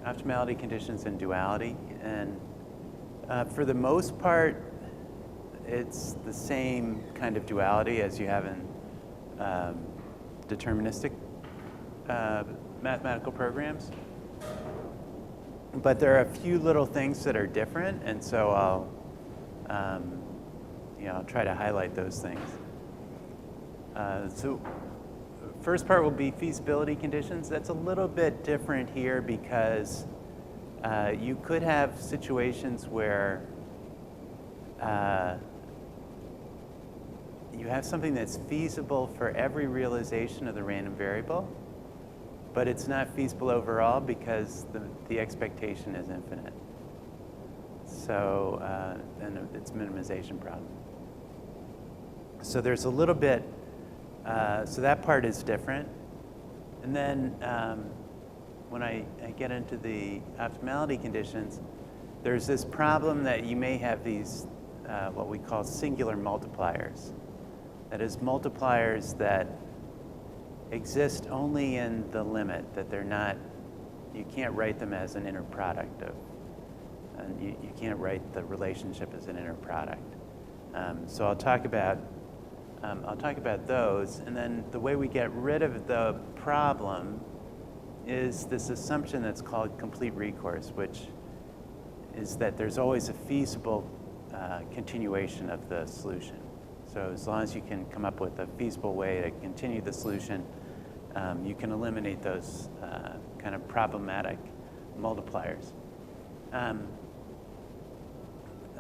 optimality conditions and duality. And for the most part, it's the same kind of duality as you have in deterministic mathematical programs. But there are a few little things that are different, and so I'll try to highlight those things. So first part will be feasibility conditions. That's a little bit different here because you could have situations where you have something that's feasible for every realization of the random variable, but it's not feasible overall because the expectation is infinite. So, and it's a minimization problem. So there's a little bit, so that part is different. And then when I get into the optimality conditions, there's this problem that you may have these, what we call singular multipliers. That is, multipliers that exist only in the limit, that they're not, you can't write them as an inner product of, and you can't write the relationship as an inner product. So I'll talk about those, and then the way we get rid of the problem is this assumption that's called complete recourse, which is that there's always a feasible continuation of the solution. So as long as you can come up with a feasible way to continue the solution, you can eliminate those kind of problematic multipliers.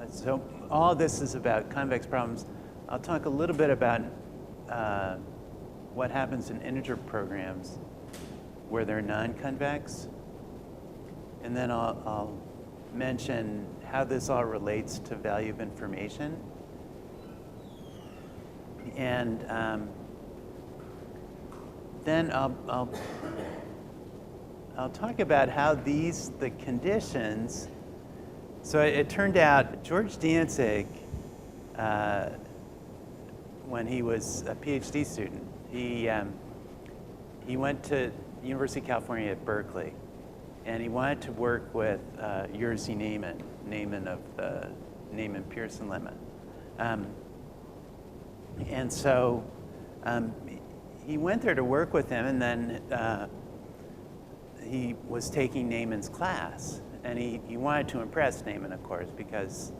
So all of this is about convex problems. I'll talk a little bit about what happens in integer programs where they're non-convex. And then I'll mention how this all relates to value of information. And then I'll talk about how the conditions, so it turned out George Dantzig, when he was a PhD student, he went to University of California at Berkeley, and he wanted to work with Jerzy Neyman of the Neyman-Pearson lemma. And so he went there to work with him, and then he was taking Neyman's class. And he wanted to impress Neyman, of course, because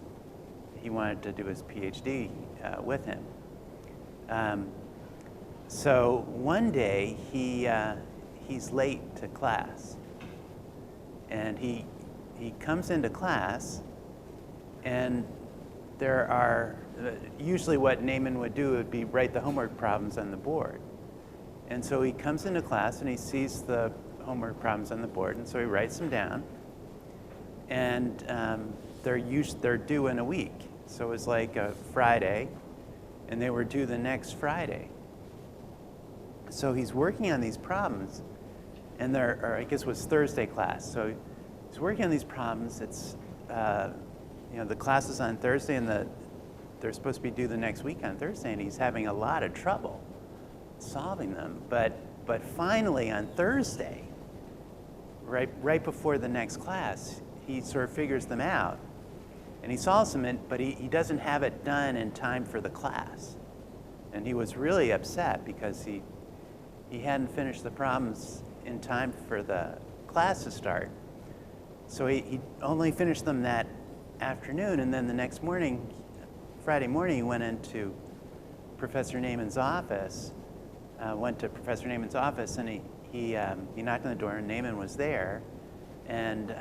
he wanted to do his PhD with him. So one day, he's late to class. And he comes into class, and there are, usually what Neyman would do would be write the homework problems on the board. And so he comes into class and he sees the homework problems on the board, and so he writes them down. And they're due in a week. So it was like a Friday, and they were due the next Friday. So he's working on these problems, and or I guess it was Thursday class. So he's working on these problems. It's the class is on Thursday, and they're supposed to be due the next week on Thursday, and he's having a lot of trouble solving them. But finally on Thursday, right before the next class, he sort of figures them out, and he solves them, but he doesn't have it done in time for the class. And he was really upset because he hadn't finished the problems in time for the class to start. So he only finished them that afternoon, and then the next morning, Friday morning, he went into Professor Neyman's office, and he knocked on the door, and Neyman was there, and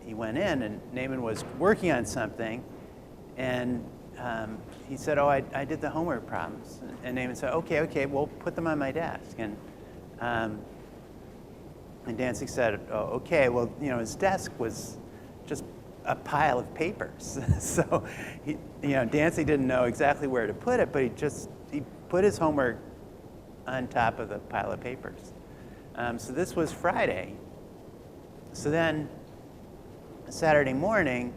he went in, and Neyman was working on something, and he said, "Oh, I did the homework problems." And Neyman said, "Okay, well, put them on my desk." And Dantzig said, "Oh, okay." Well, his desk was just a pile of papers. So, Dantzig didn't know exactly where to put it, but he put his homework on top of the pile of papers. So this was Friday. So then, Saturday morning,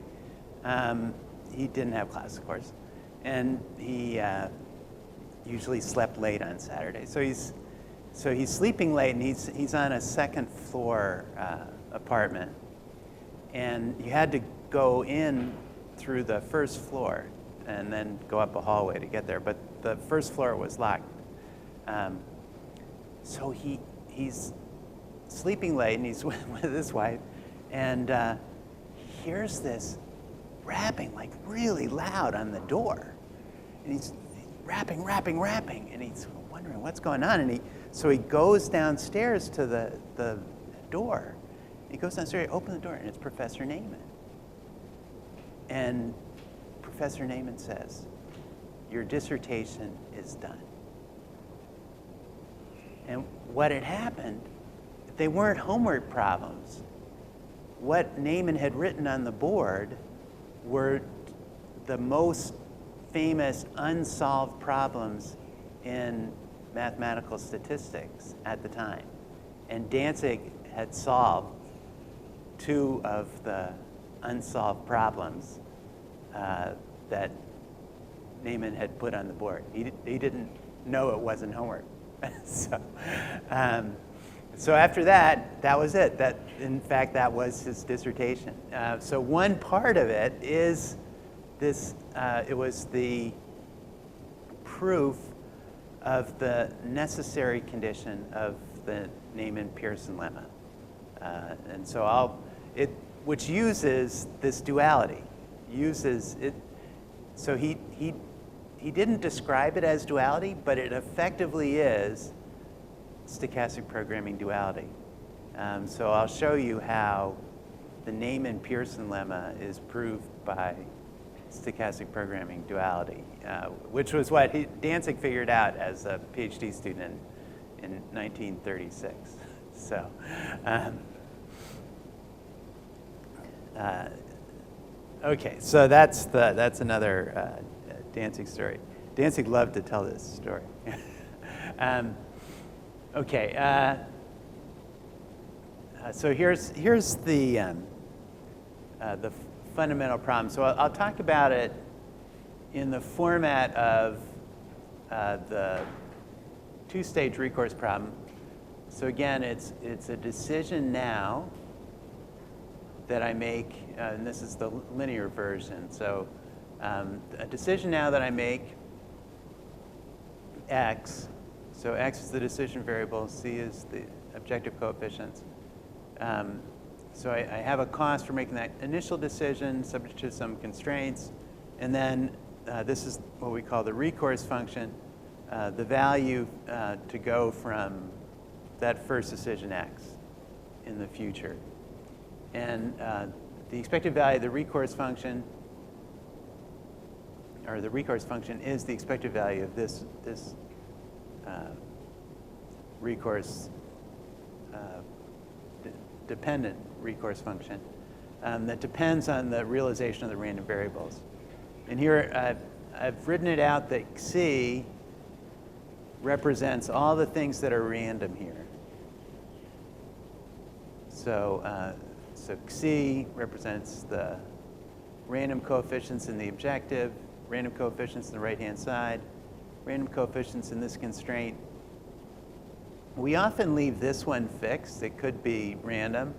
he didn't have class, of course, and he usually slept late on Saturday. So he's sleeping late, and he's on a second floor apartment, and you had to go in through the first floor and then go up a hallway to get there. But the first floor was locked. So he's sleeping late, and he's with his wife, and he hears this rapping, like really loud on the door. And he's rapping, and he's wondering what's going on. And so he goes downstairs to the door. He goes downstairs, he opens the door, and it's Professor Naiman. And Professor Naiman says, "Your dissertation is done." And what had happened, they weren't homework problems. What Naiman had written on the board were the most famous unsolved problems in mathematical statistics at the time. And Danzig had solved 2 of the unsolved problems that Naiman had put on the board. He didn't know it wasn't homework. So after that was it. In fact, that was his dissertation. So one part of it is this. It was the proof of the necessary condition of the Naiman-Pearson lemma, and so which uses this duality. Uses it. So he didn't describe it as duality, but it effectively is stochastic programming duality. So I'll show you how the Naiman-Pearson lemma is proved by stochastic programming duality, which was what Danzig figured out as a PhD student in 1936. So, okay, so that's another Danzig story. Danzig loved to tell this story. Okay, so here's the fundamental problem. So I'll talk about it in the format of the 2-stage recourse problem. So again, it's a decision now that I make, and this is the linear version. So a decision now that I make x. So x is the decision variable, c is the objective coefficients. So I have a cost for making that initial decision subject to some constraints. And then this is what we call the recourse function, the value to go from that first decision x in the future. And the expected value of the recourse function, or the recourse function, is the expected value of this recourse dependent recourse function that depends on the realization of the random variables. And here I've written it out that C represents all the things that are random here. So C represents the random coefficients in the objective, random coefficients in the right-hand side, random coefficients in this constraint. We often leave this one fixed. It could be random.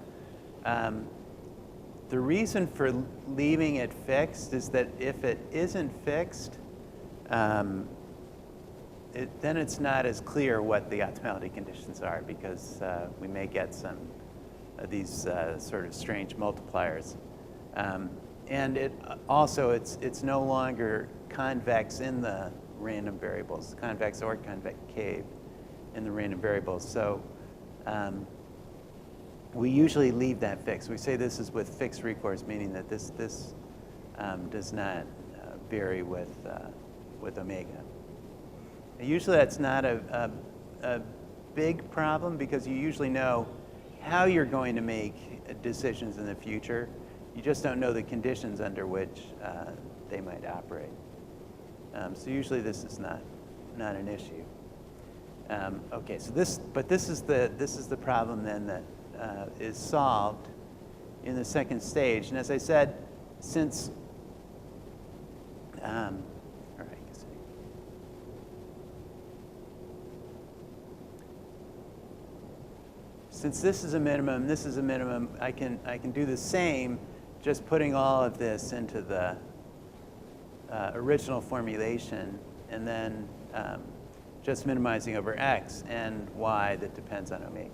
The reason for leaving it fixed is that if it isn't fixed, then it's not as clear what the optimality conditions are, because we may get some of these sort of strange multipliers. And it's no longer convex in the random variables, convex or concave in the random variables. So we usually leave that fixed. We say this is with fixed recourse, meaning that this does not vary with omega. Usually that's not a big problem, because you usually know how you're going to make decisions in the future. You just don't know the conditions under which they might operate. So usually this is not an issue. Okay, so this is the problem then that is solved in the second stage. And as I said, since all right, since this is a minimum, I can do the same, just putting all of this into the original formulation, and then just minimizing over x and y that depends on omega.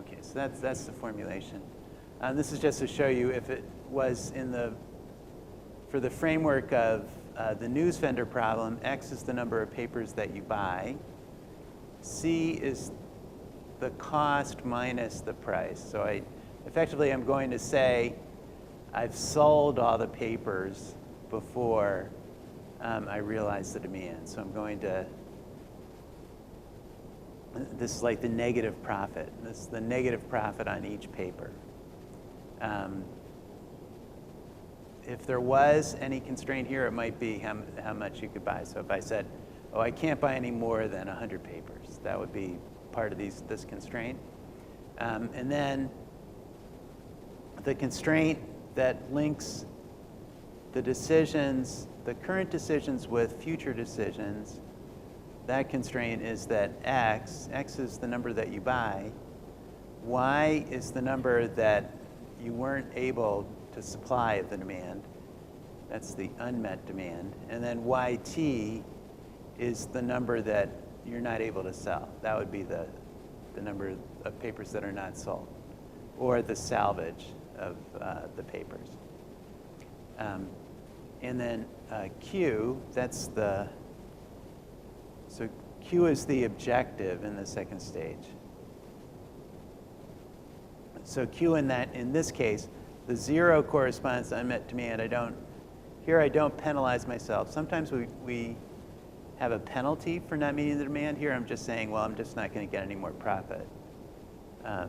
Okay, so that's the formulation. This is just to show you if it was for the framework of the news vendor problem, x is the number of papers that you buy. C is the cost minus the price. So effectively, I'm going to say I've sold all the papers before I realize the demand. So I'm going to, this is like the negative profit. This is the negative profit on each paper. If there was any constraint here, it might be how much you could buy. So if I said, oh, I can't buy any more than 100 papers, that would be part of this constraint. And then the constraint that links the decisions, the current decisions with future decisions, that constraint is that x is the number that you buy, y is the number that you weren't able to supply the demand. That's the unmet demand. And then yt is the number that you're not able to sell. That would be the number of papers that are not sold, or the salvage of the papers. And then Q, so Q is the objective in the second stage. So Q in this case, the 0 corresponds to unmet demand. Here I don't penalize myself. Sometimes we have a penalty for not meeting the demand. Here I'm just saying, well, I'm just not going to get any more profit.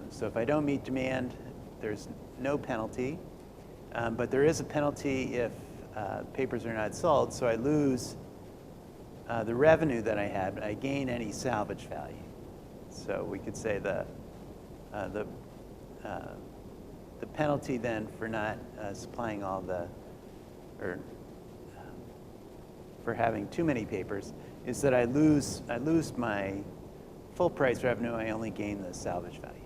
So if I don't meet demand, there's no penalty. But there is a penalty if papers are not sold. So I lose the revenue that I had, but I gain any salvage value. So we could say the penalty then for not supplying for having too many papers is that I lose my full price revenue. I only gain the salvage value.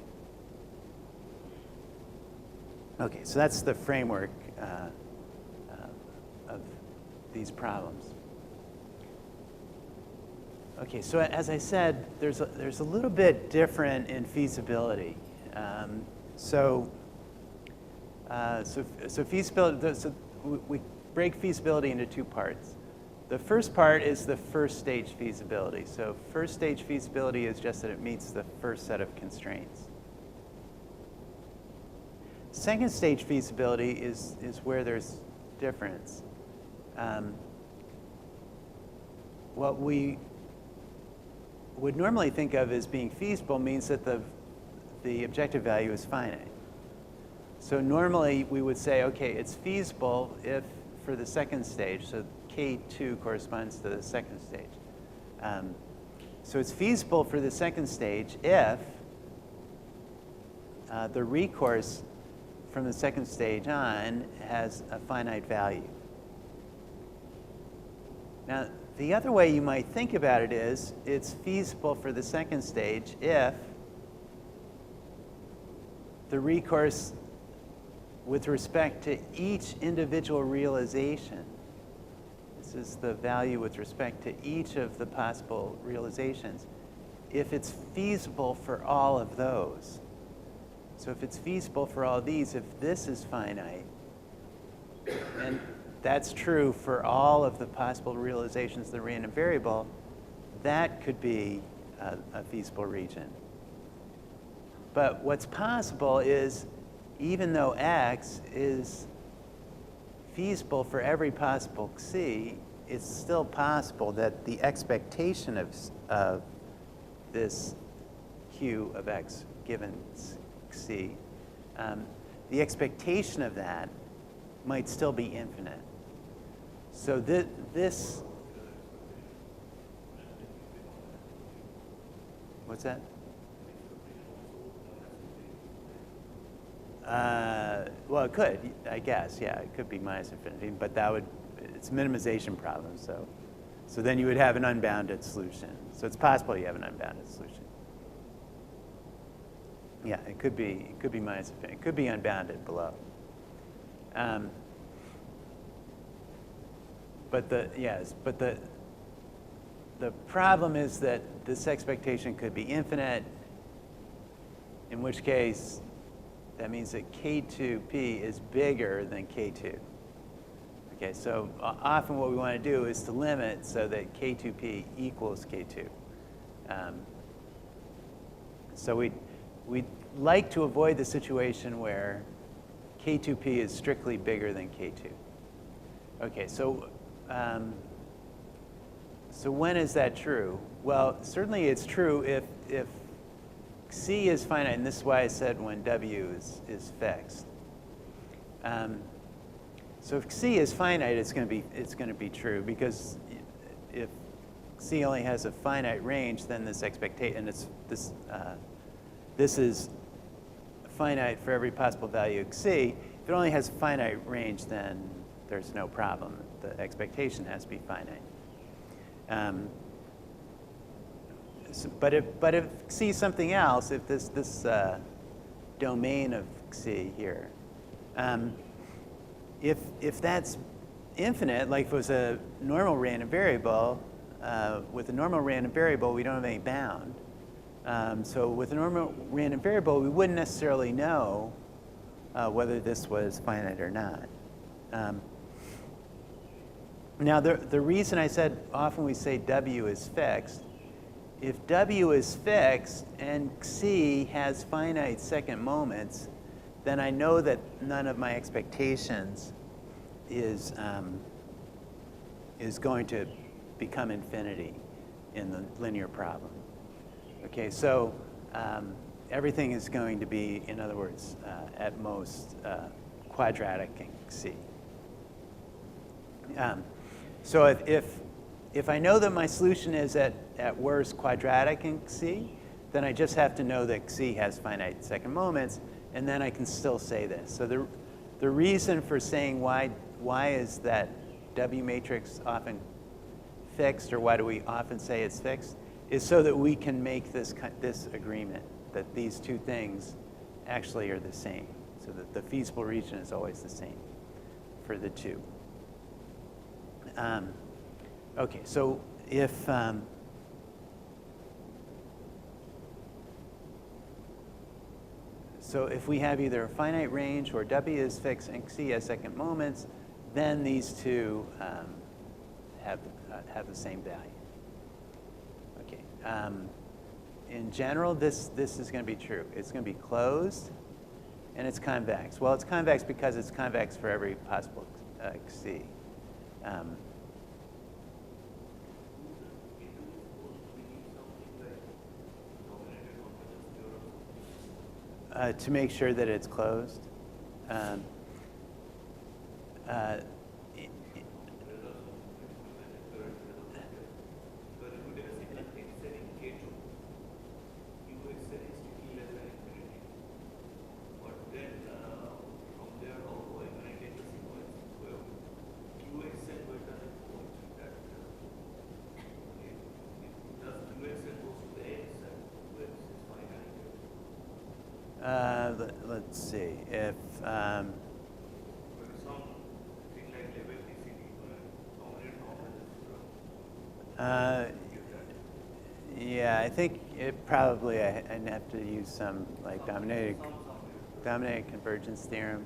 Okay, so that's the framework of these problems. Okay, so as I said, there's a little bit different in feasibility. So feasibility. So we break feasibility into two parts. The first part is the first stage feasibility. So first stage feasibility is just that it meets the first set of constraints. Second stage feasibility is where there's difference. What we would normally think of as being feasible means that the objective value is finite. So normally we would say, okay, it's feasible if for the second stage, so K2 corresponds to the second stage. So it's feasible for the second stage if the recourse from the second stage on has a finite value. Now, the other way you might think about it is it's feasible for the second stage if the recourse with respect to each individual realization, this is the value with respect to each of the possible realizations, if it's feasible for all of those. So if it's feasible for all these, if this is finite, and that's true for all of the possible realizations of the random variable, that could be a feasible region. But what's possible is, even though X is feasible for every possible C, it's still possible that the expectation of this Q of X given C, the expectation of that might still be infinite. So this, what's that? Well, it could, I guess, yeah, it could be minus infinity, but it's a minimization problem, so then you would have an unbounded solution. So it's possible you have an unbounded solution. Yeah, it could be minus infinity. It could be unbounded below. But the problem is that this expectation could be infinite, in which case that means that K2P is bigger than K2. Okay, so often what we want to do is to limit so that K2P equals K2. So we'd like to avoid the situation where K2P is strictly bigger than K2. Okay, so when is that true? Well, certainly it's true if C is finite, and this is why I said when W is fixed. So if C is finite, it's going to be true, because if C only has a finite range, then this expectation, and this is finite for every possible value of C. If it only has finite range, then there's no problem. The expectation has to be finite. But if C is something else, if this domain of C here, if that's infinite, like if it was a normal random variable, with a normal random variable, we don't have any bound. So with a normal random variable, we wouldn't necessarily know whether this was finite or not. Now, the reason I said often we say W is fixed, if W is fixed and C has finite second moments, then I know that none of my expectations is going to become infinity in the linear problem. Okay, so everything is going to be, in other words, at most quadratic in C. So if I know that my solution is at worst quadratic in C, then I just have to know that C has finite second moments, and then I can still say this. So the reason for saying why is that W matrix often fixed, or why do we often say it's fixed, is so that we can make this agreement that these two things actually are the same, so that the feasible region is always the same for the two. Okay, so if we have either a finite range or W is fixed and C has second moments, then these two have the same value. Okay. In general, this is going to be true. It's going to be closed, and it's convex. Well, it's convex because it's convex for every possible C. To make sure that it's closed. Let's see if yeah, I think it probably I'd have to use some like dominated convergence theorem.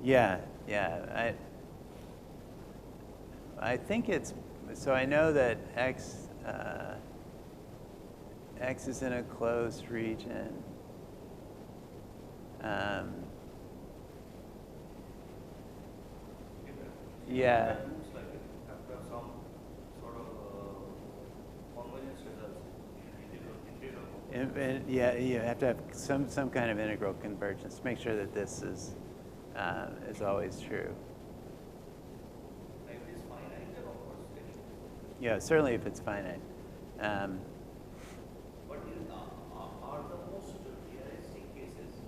Yeah. I think it's, so I know that X is in a closed region. Yeah. And yeah, you have to have some kind of integral convergence to make sure that this is always true. Yeah, certainly if it's finite. But are the most realistic cases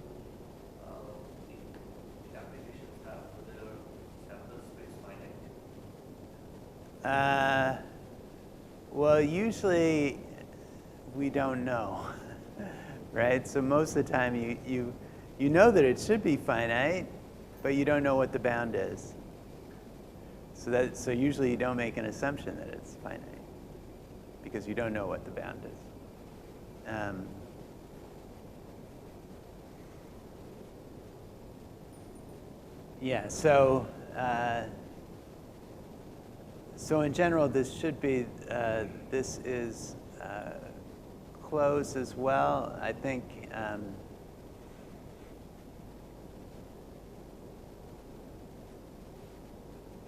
the applications have their sample space finite? Well, usually we don't know, right? So most of the time you know that it should be finite, but you don't know what the bound is. So usually you don't make an assumption that it's finite because you don't know what the bound is. Yeah, so in general, this should be, this is closed as well. I think,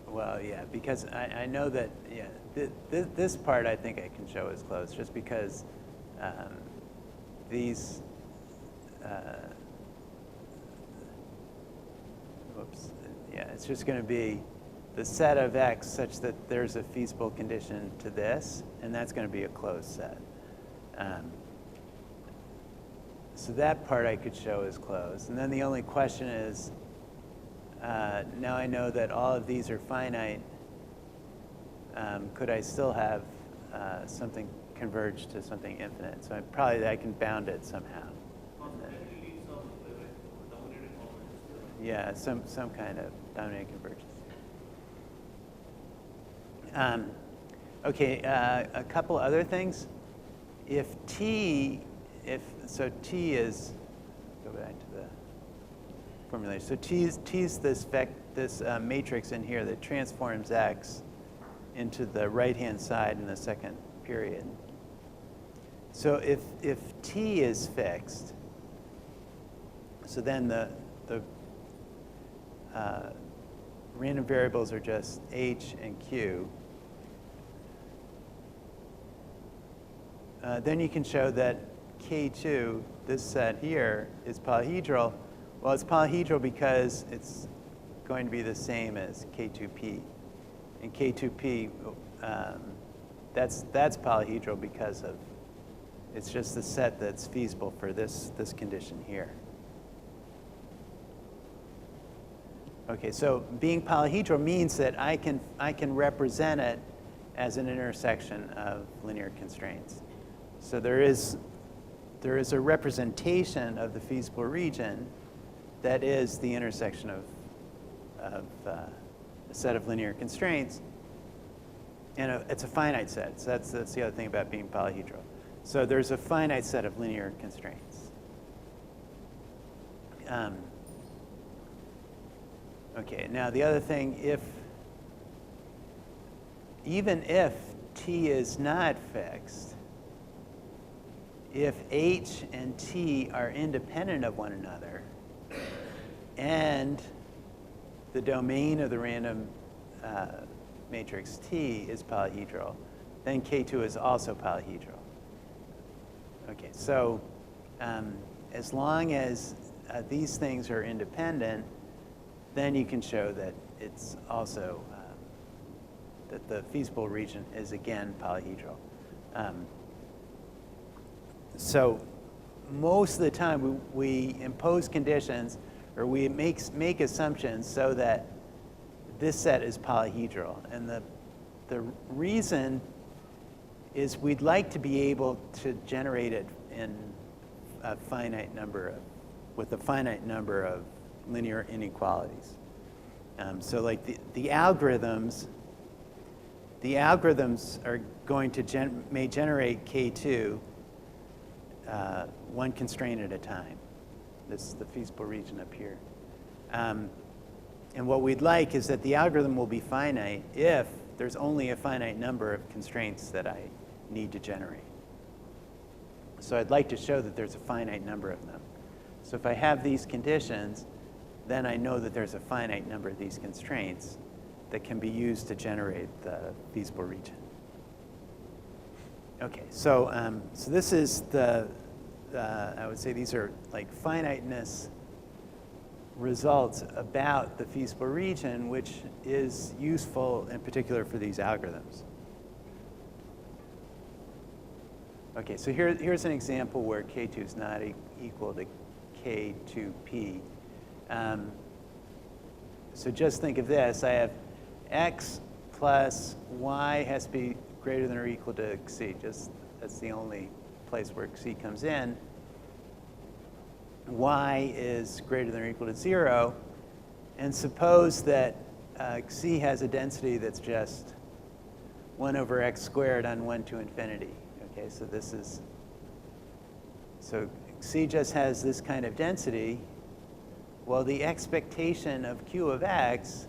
well, yeah, because I know that, yeah, this part I think I can show as closed just because these, whoops, yeah, it's just going to be the set of X such that there's a feasible condition to this, and that's going to be a closed set. So that part I could show as closed. And then the only question is, now I know that all of these are finite, could I still have something converge to something infinite? So I can bound it somehow. Yeah, some kind of dominated convergence. Okay, a couple other things. If T is, go back to the formulation. So T is this matrix in here that transforms X into the right-hand side in the second period. So if T is fixed, so then the random variables are just H and Q. Then you can show that K2, this set here, is polyhedral. Well, it's polyhedral because it's going to be the same as K2P. And K2P, that's polyhedral because of, it's just the set that's feasible for this condition here. Okay, so being polyhedral means that I can represent it as an intersection of linear constraints. So there is a representation of the feasible region that is the intersection of a set of linear constraints, and it's a finite set. So that's the other thing about being polyhedral. So there's a finite set of linear constraints. Okay, now the other thing, even if T is not fixed, if H and T are independent of one another, and the domain of the random matrix T is polyhedral, then K2 is also polyhedral. Okay, so as long as these things are independent, then you can show that it's also, that the feasible region is again polyhedral. So most of the time we impose conditions or we make assumptions so that this set is polyhedral. And the reason is we'd like to be able to generate it in a finite number with a finite number of linear inequalities. So like the algorithms are going to may generate K2 one constraint at a time. This is the feasible region up here. And what we'd like is that the algorithm will be finite if there's only a finite number of constraints that I need to generate. So I'd like to show that there's a finite number of them. So if I have these conditions, then I know that there's a finite number of these constraints that can be used to generate the feasible region. Okay, so this is I would say these are like finiteness results about the feasible region, which is useful in particular for these algorithms. Okay, so here's an example where K2 is not equal to K2P. So just think of this. I have X plus Y has to be greater than or equal to C. That's the only place where Xi comes in, y is greater than or equal to 0, and suppose that Xi has a density that's just 1 over x squared on 1 to infinity. Okay, so so Xi just has this kind of density. Well, the expectation of q of x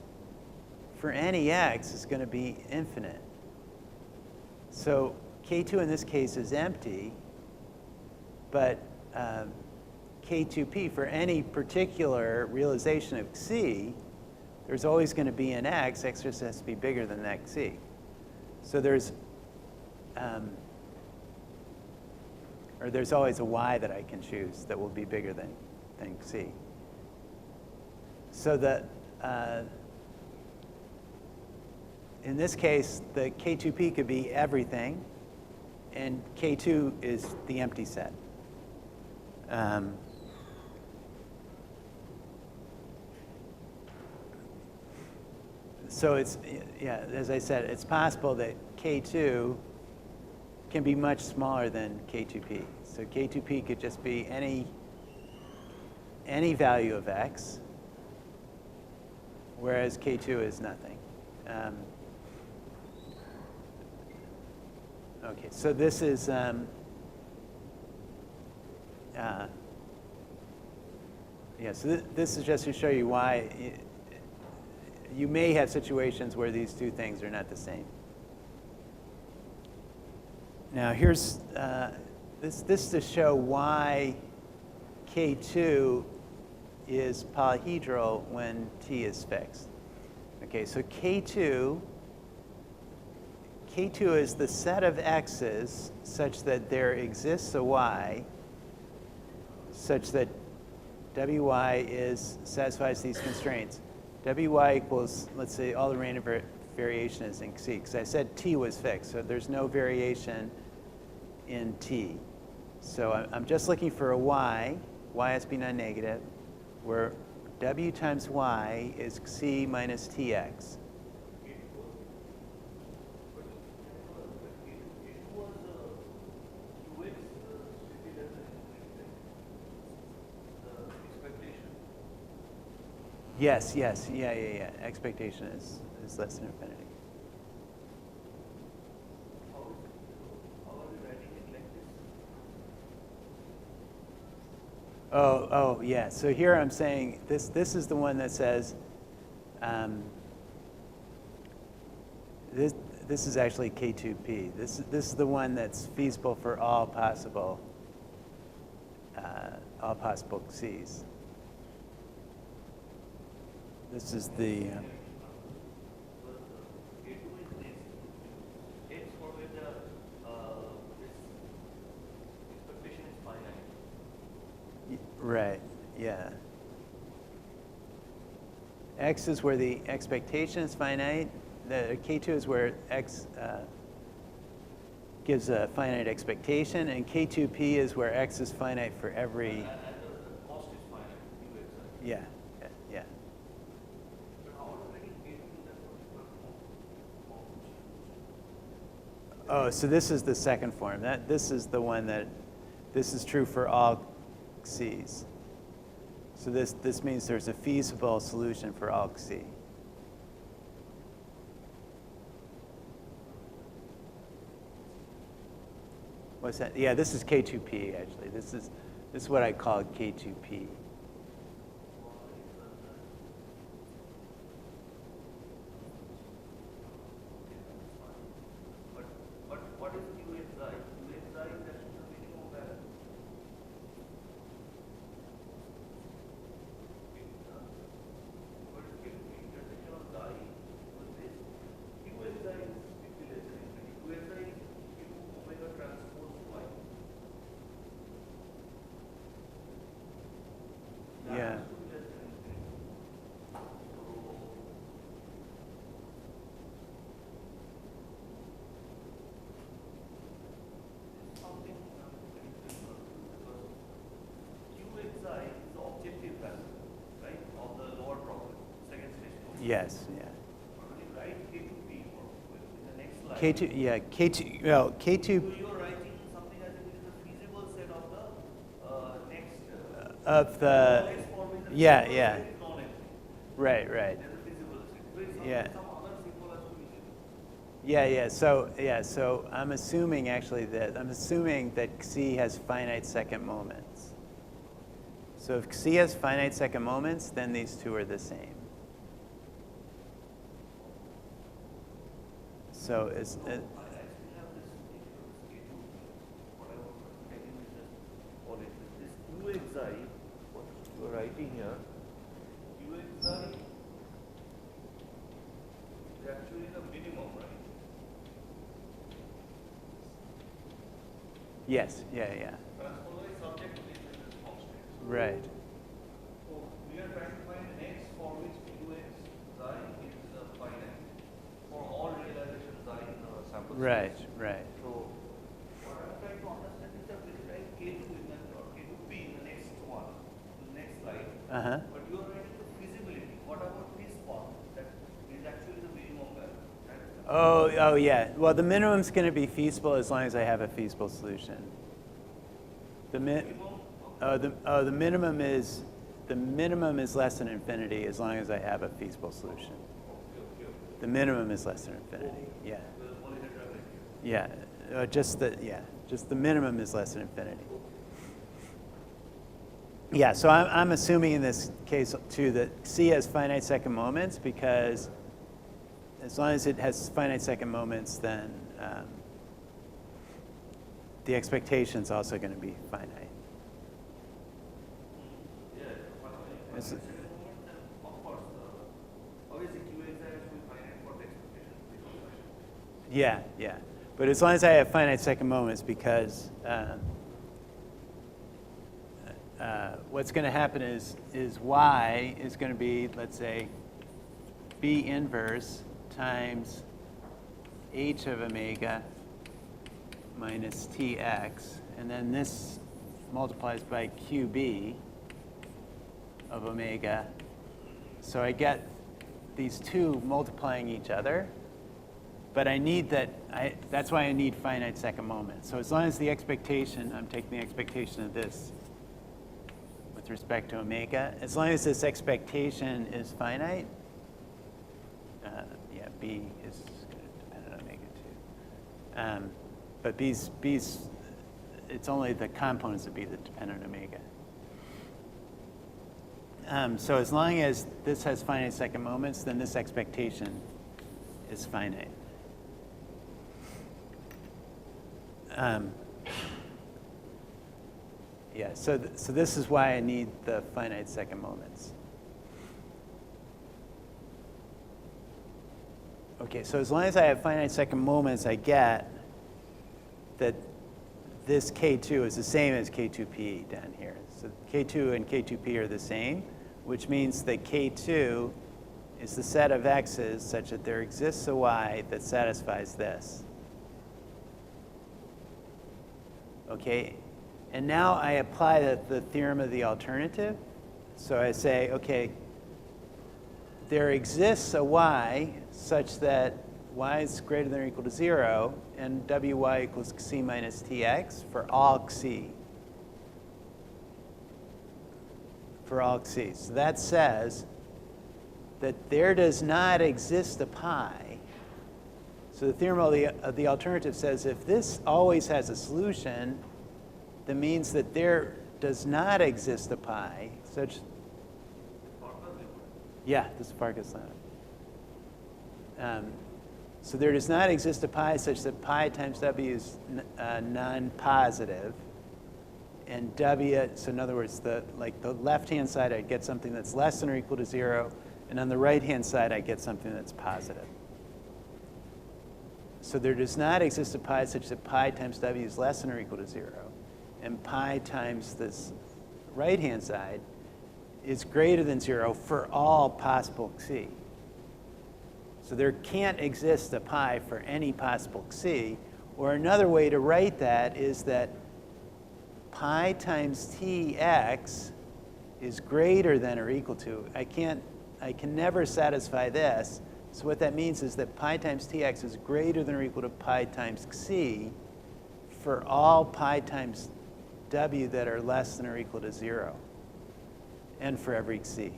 for any x is going to be infinite. So K2 in this case is empty, but K2P for any particular realization of Xi, there's always going to be an x. X just has to be bigger than that Xi. So there's always a y that I can choose that will be bigger than Xi. So that in this case, the K2P could be everything, and K2 is the empty set. So it's, yeah, as I said, it's possible that K2 can be much smaller than K2P. So K2P could just be any value of x, whereas K2 is nothing. Okay, so this is so this is just to show you why you may have situations where these two things are not the same. Now here's this to show why K2 is polyhedral when T is fixed. Okay, so K2 is the set of x's such that there exists a y such that wy satisfies these constraints. Wy equals, let's say, all the random variation is in Xi, because I said T was fixed, so there's no variation in T. So I'm just looking for a y has to be non-negative, where W times y is Xi minus Tx. Yes, yeah. Expectation is less than infinity. How are we writing it like this? Oh, yeah. So here I'm saying this is the one that says this is actually K2P. This is the one that's feasible for all possible X's. This is the X for where this expectation is finite. right, yeah. X is where the expectation is finite. The K2 is where x gives a finite expectation, and K2P is where x is finite for every. And the cost is finite. Yeah. But how are we writing K2 in that particular form? Oh, so this is the second form. This is the one that this is true for all X's. So this means there's a feasible solution for all Xi. What's that? Yeah, this is K2P actually. This is what I call K2P. But what is QXI? QXI is actually the meaning of that. What is intersection of xi with this? QXI is strictly less than infinity. QXI is Q omega transpose y. Yeah. That is less than infinity. Something because QXI is the objective value, right, of the lower problem, second stage problem. Yes, yeah. But when you write K2P in the next slide, K2, yeah, K2, well, K2, so you're writing something as if it is a Of the, Next form is a yeah, simple yeah, state, non-empty. right, right. There's a feasible state. Where Yeah. some other symbol has to be zero. So I'm assuming that Xi has finite second moments. So if Xi has finite second moments, then these two are the same. So it's, I actually have this schedule. What I want to tell you is just what it is. This QXI, what you are writing here, QXI is actually the minimum, right? yes, yeah, Transposable is subject to this constant. right. So we are trying to find an x for which QXI is finite for all realization xi in the sample space. Right, right. So what I'm trying to understand is that we write K2 in the or K2P in the next one, the next slide. Uh-huh. But you are writing the feasibility. What about this form? That is actually the minimum value. That is the Oh, yeah. Well, the minimum's going to be feasible as long as I have a feasible solution. The minimum. the minimum is less than infinity as long as I have a feasible solution. Okay. The minimum is less than infinity. Yeah. The polyhedra Yeah. Just the minimum is less than infinity. Yeah, so I'm assuming in this case too that C has finite second moments because as long as it has finite second moments, then the expectation is also going to be finite. Yeah, It's- second moment, then of course, obviously QXI has to be finite for the expectation. Yeah. But as long as I have finite second moments, because what's going to happen is y is going to be, let's say, b inverse times h of omega minus tx, and then this multiplies by qb of omega. So I get these two multiplying each other, but I need that's why I need finite second moments. So as long as the expectation, I'm taking the expectation of this with respect to omega, as long as this expectation is finite, b is going to depend on omega too. But b's, it's only the components of b that depend on omega. So as long as this has finite second moments, then this expectation is finite. So this is why I need the finite second moments. Okay, so as long as I have finite second moments, I get that this K2 is the same as K2P down here. So K2 and K2P are the same, which means that K2 is the set of x's such that there exists a y that satisfies this. Okay, and now I apply the theorem of the alternative. So I say, okay, there exists a y such that y is greater than or equal to 0, and wy equals xi minus tx for all xi. For all xi. So that says that there does not exist a pi. So the theorem of the alternative says if this always has a solution, that means that there does not exist a pi such. Yeah, this is Farkas limit. So there does not exist a pi such that pi times w is non-positive, and w. So in other words, the left-hand side, I get something that's less than or equal to 0, and on the right-hand side, I get something that's positive. So there does not exist a pi such that pi times w is less than or equal to 0, and pi times this right-hand side is greater than 0 for all possible xi. So there can't exist a pi for any possible xi, or another way to write that is that pi times tx is greater than or equal to. I can never satisfy this. So what that means is that pi times tx is greater than or equal to pi times xi for all pi times w that are less than or equal to 0. and for every xi.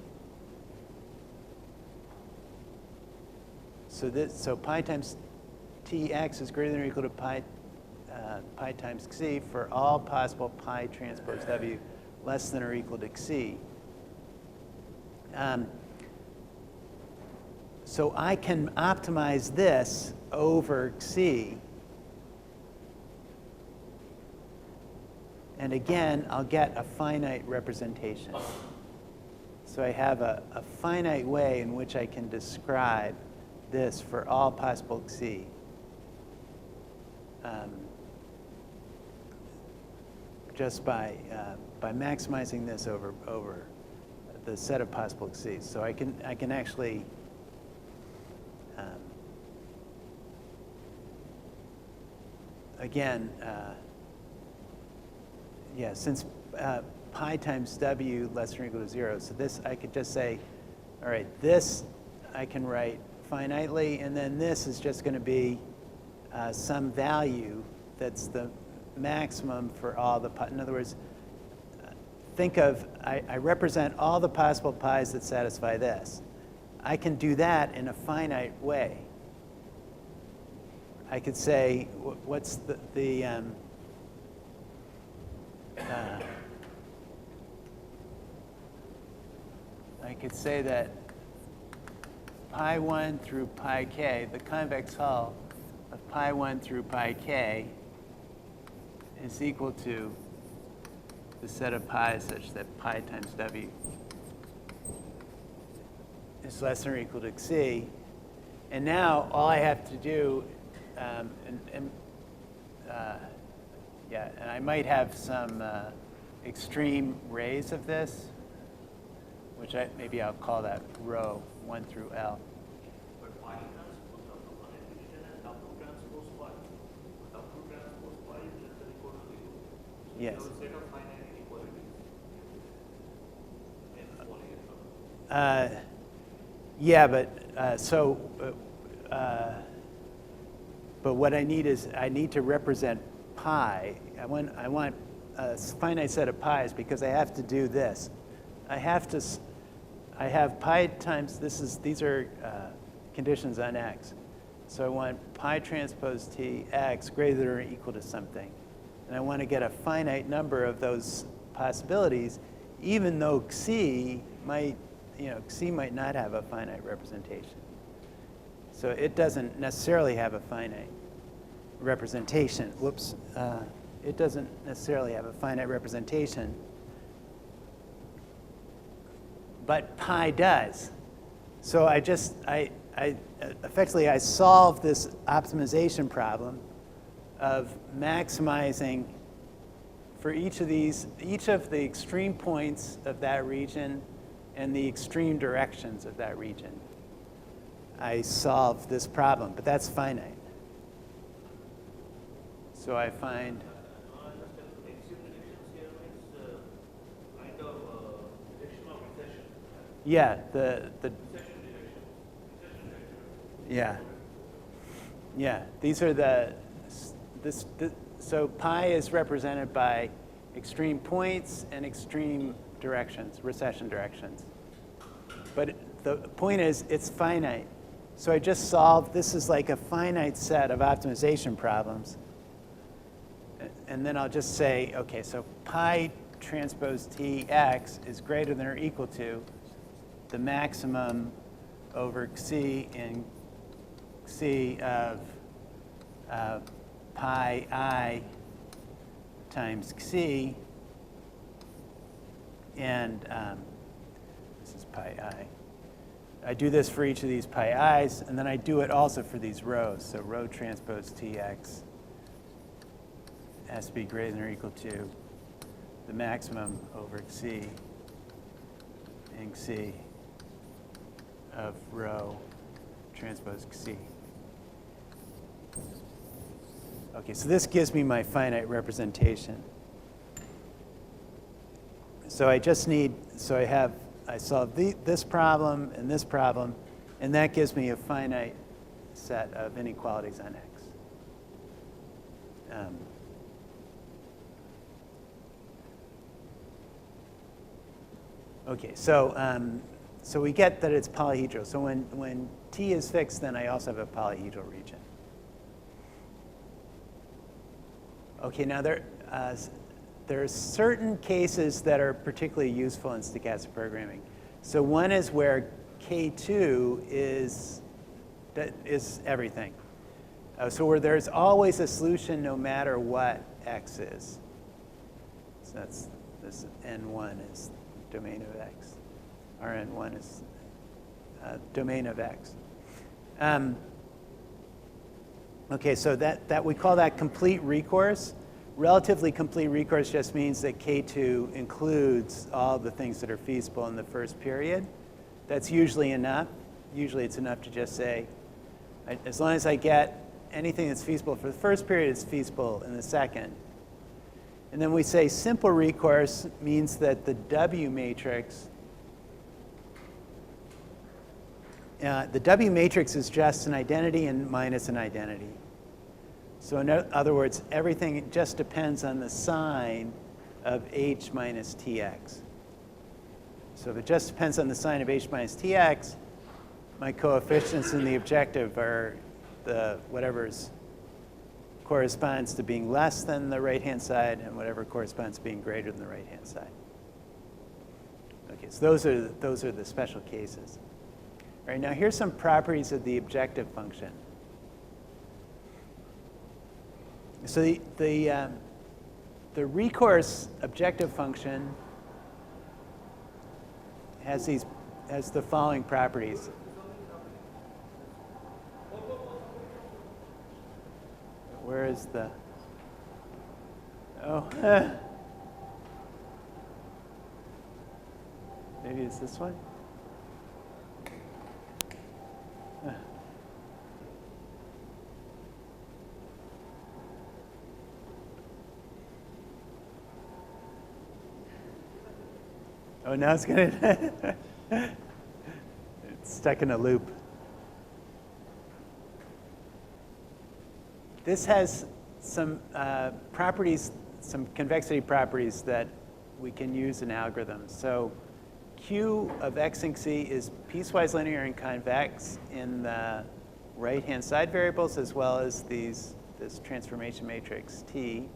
So pi times tx is greater than or equal to pi times xi for all possible pi transpose w less than or equal to xi. So I can optimize this over xi. And again, I'll get a finite representation. So I have a finite way in which I can describe this for all possible xi. Just by maximizing this over the set of possible x's. So I can actually again, yeah, since pi times w less than or equal to 0, so this I could just say, all right, this I can write finitely, and then this is just going to be some value that's the maximum for all the pi. In other words, think of, I represent all the possible pi's that satisfy this. I can do that in a finite way. I could say, what's I could say that pi 1 through pi k, the convex hull of pi 1 through pi k is equal to the set of pi's such that pi times w is less than or equal to xi. And now all I have to do, yeah, and I might have some extreme rays of this, which maybe I'll call that rho 1 through L. But pi transpose of the finite region and W transpose pi. W transpose pi is less than or equal to 0. So Yes. you have a set of finite inequalities. And falling it. Yeah, but but what I need is I need to represent pi. I want a finite set of pi's because I have to do this. I have pi times, these are conditions on x. So I want pi transpose t x greater than or equal to something. And I want to get a finite number of those possibilities, even though xi might not have a finite representation. So it doesn't necessarily have a finite representation. Whoops. It doesn't necessarily have a finite representation. But pi does. So I effectively solved this optimization problem of maximizing for each of the extreme points of that region and the extreme directions of that region. I solved this problem, but that's finite. So I find. I understand the extreme directions here means kind of direction of recession. Yeah, the Recession direction. Recession direction. yeah. Yeah, these are so pi is represented by extreme points and extreme directions, recession directions. But the point is, it's finite. So I just solved, this is like a finite set of optimization problems. And then I'll just say, okay, so pi transpose tx is greater than or equal to the maximum over xi in xi of pi I times xi, and this is pi I. I do this for each of these pi i's, and then I do it also for these rhos. So rho transpose tx has to be greater than or equal to the maximum over xi in xi of rho transpose xi. Okay, so this gives me my finite representation. So I just need, I solve this problem, and that gives me a finite set of inequalities on x. Um, Okay, so we get that it's polyhedral. So when T is fixed, then I also have a polyhedral region. Okay, now there are certain cases that are particularly useful in stochastic programming. So one is where K2 is everything. So where there's always a solution no matter what X is. So that's this N1 is domain of X. Rn1 is domain of X. Okay, so that we call that complete recourse. Relatively complete recourse just means that K2 includes all the things that are feasible in the first period. That's usually enough. Usually it's enough to just say, as long as I get anything that's feasible for the first period, it's feasible in the second. And then we say simple recourse means that the W matrix, is just an identity and minus an identity. So in other words, everything just depends on the sign of H minus Tx. So if it just depends on the sign of H minus Tx, my coefficients in the objective are whatever corresponds to being less than the right-hand side and whatever corresponds to being greater than the right-hand side. Okay, so those are the special cases. All right, now here's some properties of the objective function. So the recourse objective function has the following properties. Where is the? Oh, maybe it's this one. Oh, now it's gonna. It's stuck in a loop. This has some properties, some convexity properties that we can use in algorithms. So Q of X and C is piecewise linear and convex in the right-hand side variables as well as this transformation matrix T.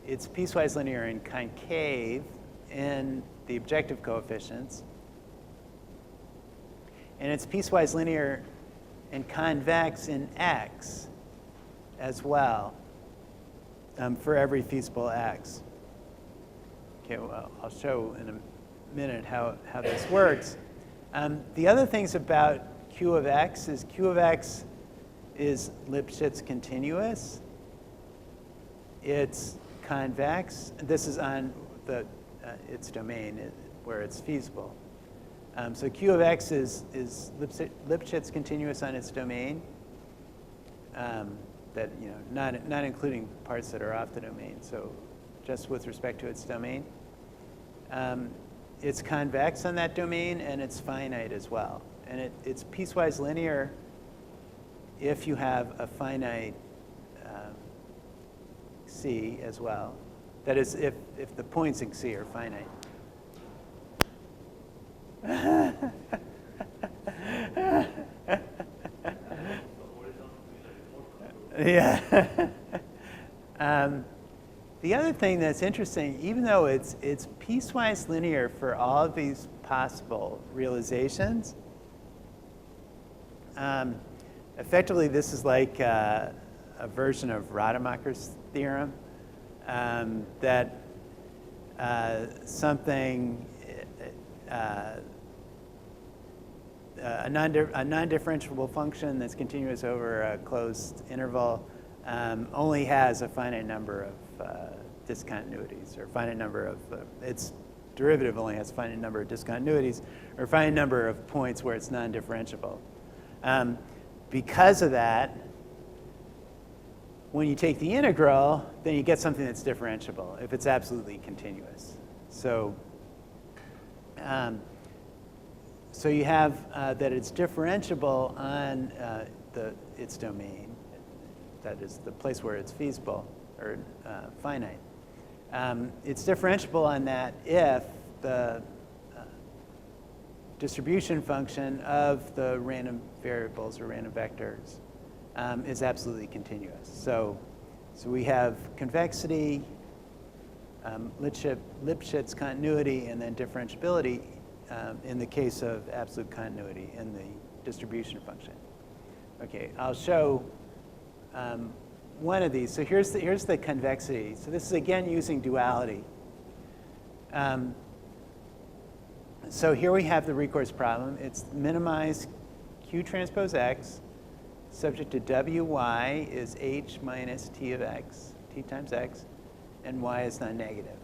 It's piecewise linear and concave in the objective coefficients. And it's piecewise linear and convex in X as well for every feasible X. Okay, well, I'll show in a minute how this works. The other things about Q of X is Q of X is Lipschitz continuous. It's convex. This is on its domain where it's feasible. So Q of X is Lipschitz continuous on its domain. That not including parts that are off the domain. So just with respect to its domain. It's convex on that domain, and it's finite as well. And it's piecewise linear if you have a finite C as well. That is, if the points in C are finite. Yeah. The other thing that's interesting, even though it's piecewise linear for all of these possible realizations, effectively this is like a version of Rademacher's theorem, that something, a non-differentiable function that's continuous over a closed interval only has a finite number of discontinuities, or finite number of, its derivative only has a finite number of discontinuities, or a finite number of points where it's non-differentiable. Because of that, when you take the integral, then you get something that's differentiable if it's absolutely continuous. So, so you have that it's differentiable on its domain. That is the place where it's feasible or finite. It's differentiable on that if the distribution function of the random variables or random vectors is absolutely continuous. So we have convexity, Lipschitz continuity, and then differentiability in the case of absolute continuity in the distribution function. Okay, I'll show one of these. So here's the convexity. So this is again using duality. So here we have the recourse problem. It's minimize Q transpose X subject to WY is H minus T of X, T times X, and Y is non-negative.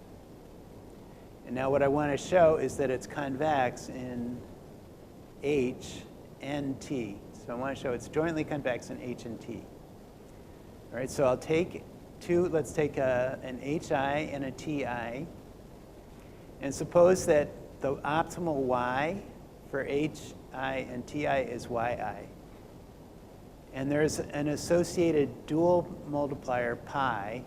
And now what I want to show is that it's convex in H and T. So I want to show it's jointly convex in H and T. All right, so I'll take let's take an HI and a TI. And suppose that the optimal Y for HI and TI is YI. And there's an associated dual multiplier pi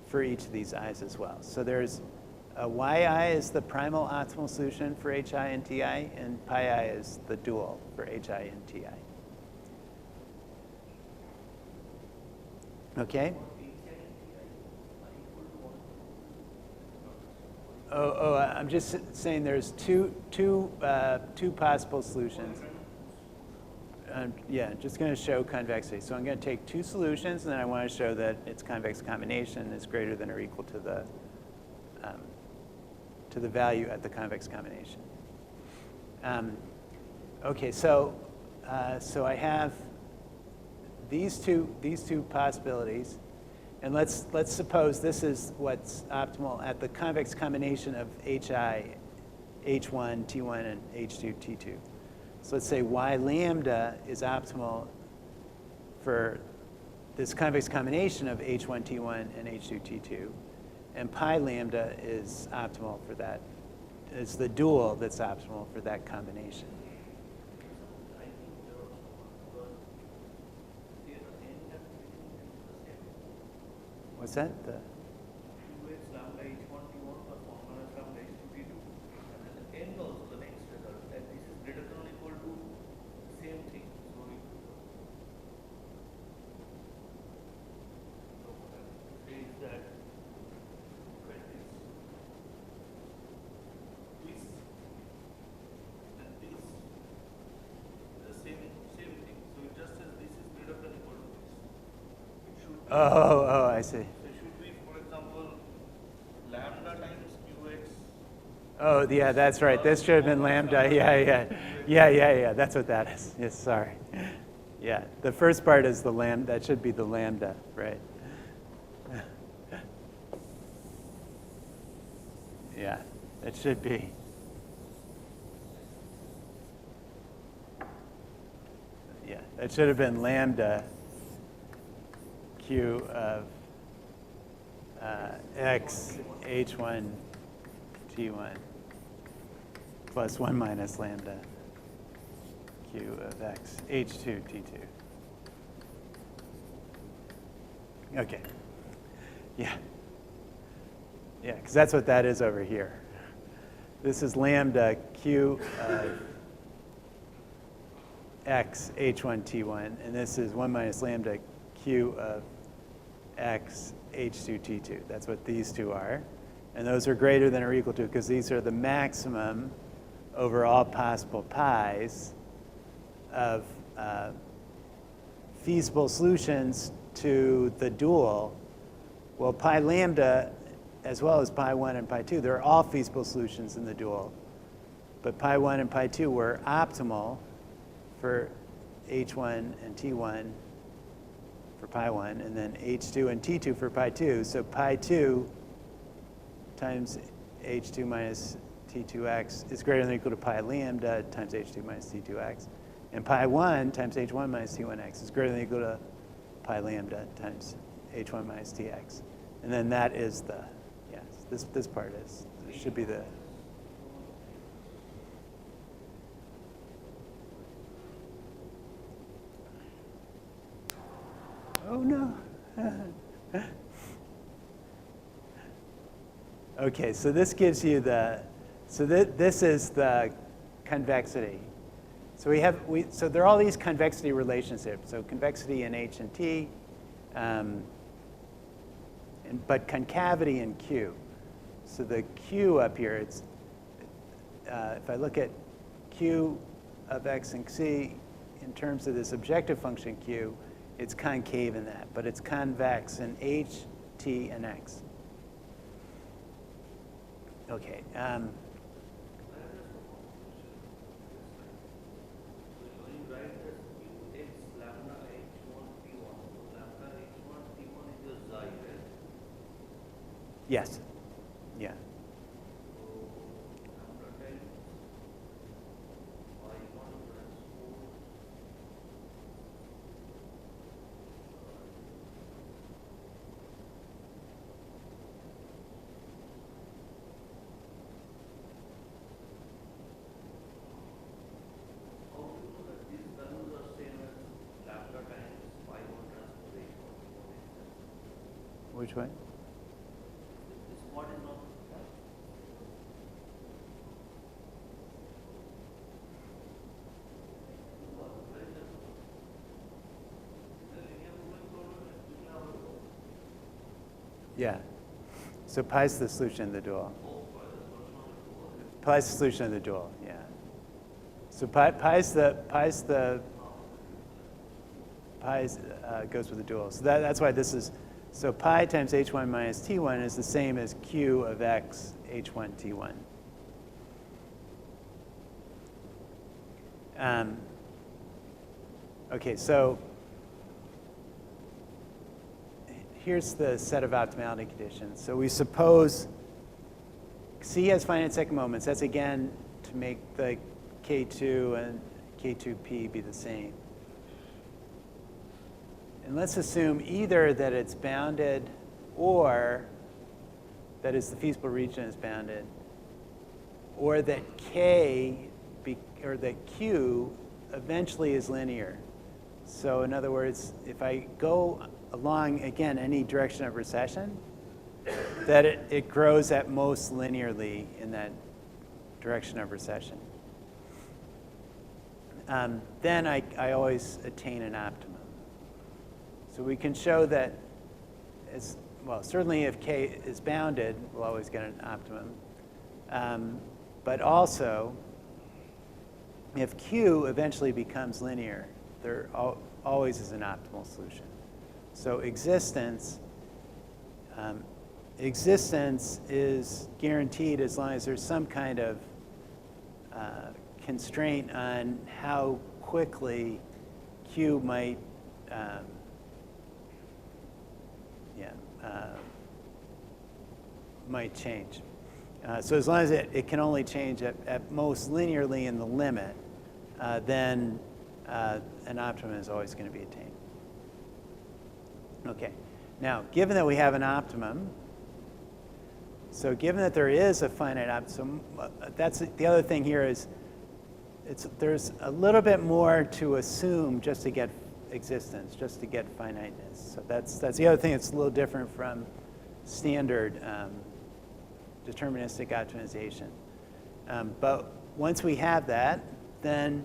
for each of these i's as well. So there's a YI is the primal optimal solution for HI and TI, and pi I is the dual for HI and TI. Okay? I'm just saying there's two possible solutions. Yeah, just going to show convexity. So I'm going to take two solutions, and then I want to show that its convex combination is greater than or equal to the value at the convex combination. Okay, so I have these two possibilities, and let's suppose this is what's optimal at the convex combination of HI, H1, T1, and H2, T2. So let's say Y lambda is optimal for this convex combination of H1, T1, and H2, T2. And pi lambda is optimal for that. It's the dual that's optimal for that combination. What's that? The 2x lambda H1 T1 plus 1 minus lambda H2 T2. And then the end also, the next result, that this is greater than or equal to the same thing. So what I say is that this and this the same thing. So it just says this is greater than or equal to this. It should be. Oh, I see. So it should be, for example, lambda times qx. Oh, yeah, that's right. This should have been lambda. Yeah. That's what that is. Yes, sorry. Yeah, the first part is the lambda. That should be the lambda, right? Yeah, it should be. Yeah, that should have been lambda q of x h1 t1 plus 1 minus lambda q of x h2 t2. Okay. Yeah. Yeah, because that's what that is over here. This is lambda q of x h1 t1, and this is 1 minus lambda q of x h2 t2. That's what these two are. And those are greater than or equal to, because these are the maximum over all possible pi's of feasible solutions to the dual. Well, pi lambda, as well as pi 1 and pi 2, they're all feasible solutions in the dual. But pi 1 and pi 2 were optimal for h1 and t1 for pi 1, and then h2 and t2 for pi 2. So pi 2 times h2 minus t2x is greater than or equal to pi lambda times h2 minus t2x. And pi 1 times h1 minus t1x is greater than or equal to pi lambda times h1 minus tx. And then that is the, yes, this part is, it should be the, oh no. Okay, so this gives you the, so this is the convexity. So so there are all these convexity relationships. So convexity in H and T, but concavity in Q. So the Q up here, if I look at Q of X and C in terms of this objective function Q, it's concave in that, but it's convex in H, T, and X. Okay. Yes. Yeah. Which way? Yeah. So pi is the solution of the dual. Pi is the solution of the dual. Yeah. So pi goes with the dual. So that's why this is. So pi times h1 minus t1 is the same as q of x h1 t1. Okay, so here's the set of optimality conditions. So we suppose C has finite second moments. That's again to make the K2 and K2P be the same. And let's assume either that it's bounded or that is the feasible region is bounded, or that or that Q eventually is linear. So in other words, if I go along, again, any direction of recession, that it grows at most linearly in that direction of recession. Then I always attain an optimum. So we can show that, certainly if K is bounded, we'll always get an optimum. But also, if Q eventually becomes linear, there always is an optimal solution. So existence is guaranteed as long as there's some kind of constraint on how quickly Q might might change. So as long as it can only change at most linearly in the limit, then an optimum is always going to be attained. Okay. Now, given that we have an optimum, so given that there is a finite optimum, that's the other thing here is there's a little bit more to assume just to get existence, just to get finiteness. So that's the other thing that's a little different from standard deterministic optimization. But once we have that, then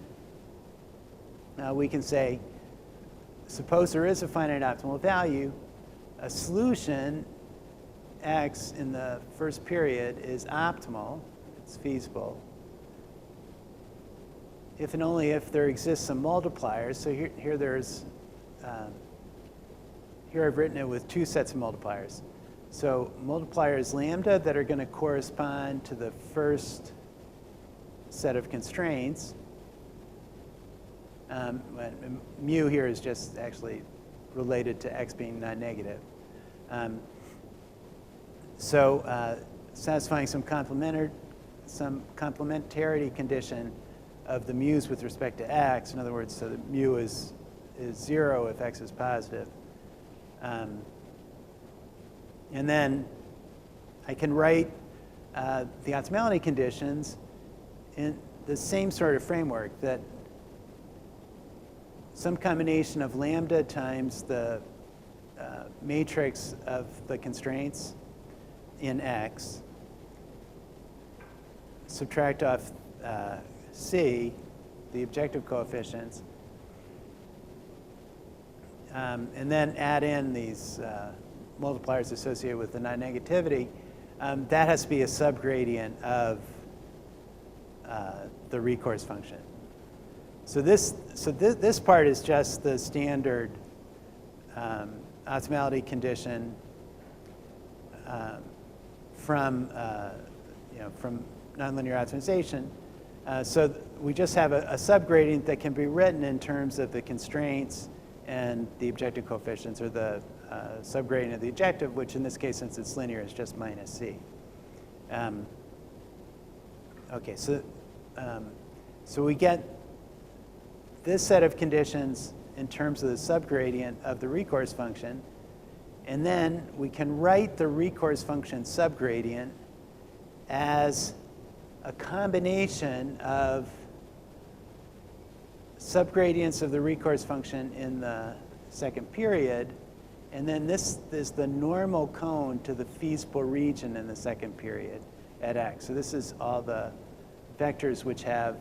we can say, suppose there is a finite optimal value, a solution x in the first period is optimal, it's feasible, if and only if there exists some multipliers. So here there's, here I've written it with two sets of multipliers. So multipliers lambda that are going to correspond to the first set of constraints. Mu here is just actually related to x being non-negative. Satisfying some complementarity condition of the mu's with respect to x. In other words, so that mu is 0 if x is positive. And then I can write the optimality conditions in the same sort of framework, that some combination of lambda times the matrix of the constraints in X, subtract off C, the objective coefficients, and then add in these multipliers associated with the non-negativity, that has to be a subgradient of the recourse function. So this part is just the standard optimality condition from nonlinear optimization. So we just have a subgradient that can be written in terms of the constraints and the objective coefficients, or the subgradient of the objective, which in this case, since it's linear, is just minus C. Okay, so we get this set of conditions in terms of the subgradient of the recourse function, and then we can write the recourse function subgradient as a combination of subgradients of the recourse function in the second period, and then this is the normal cone to the feasible region in the second period at x. So this is all the vectors which have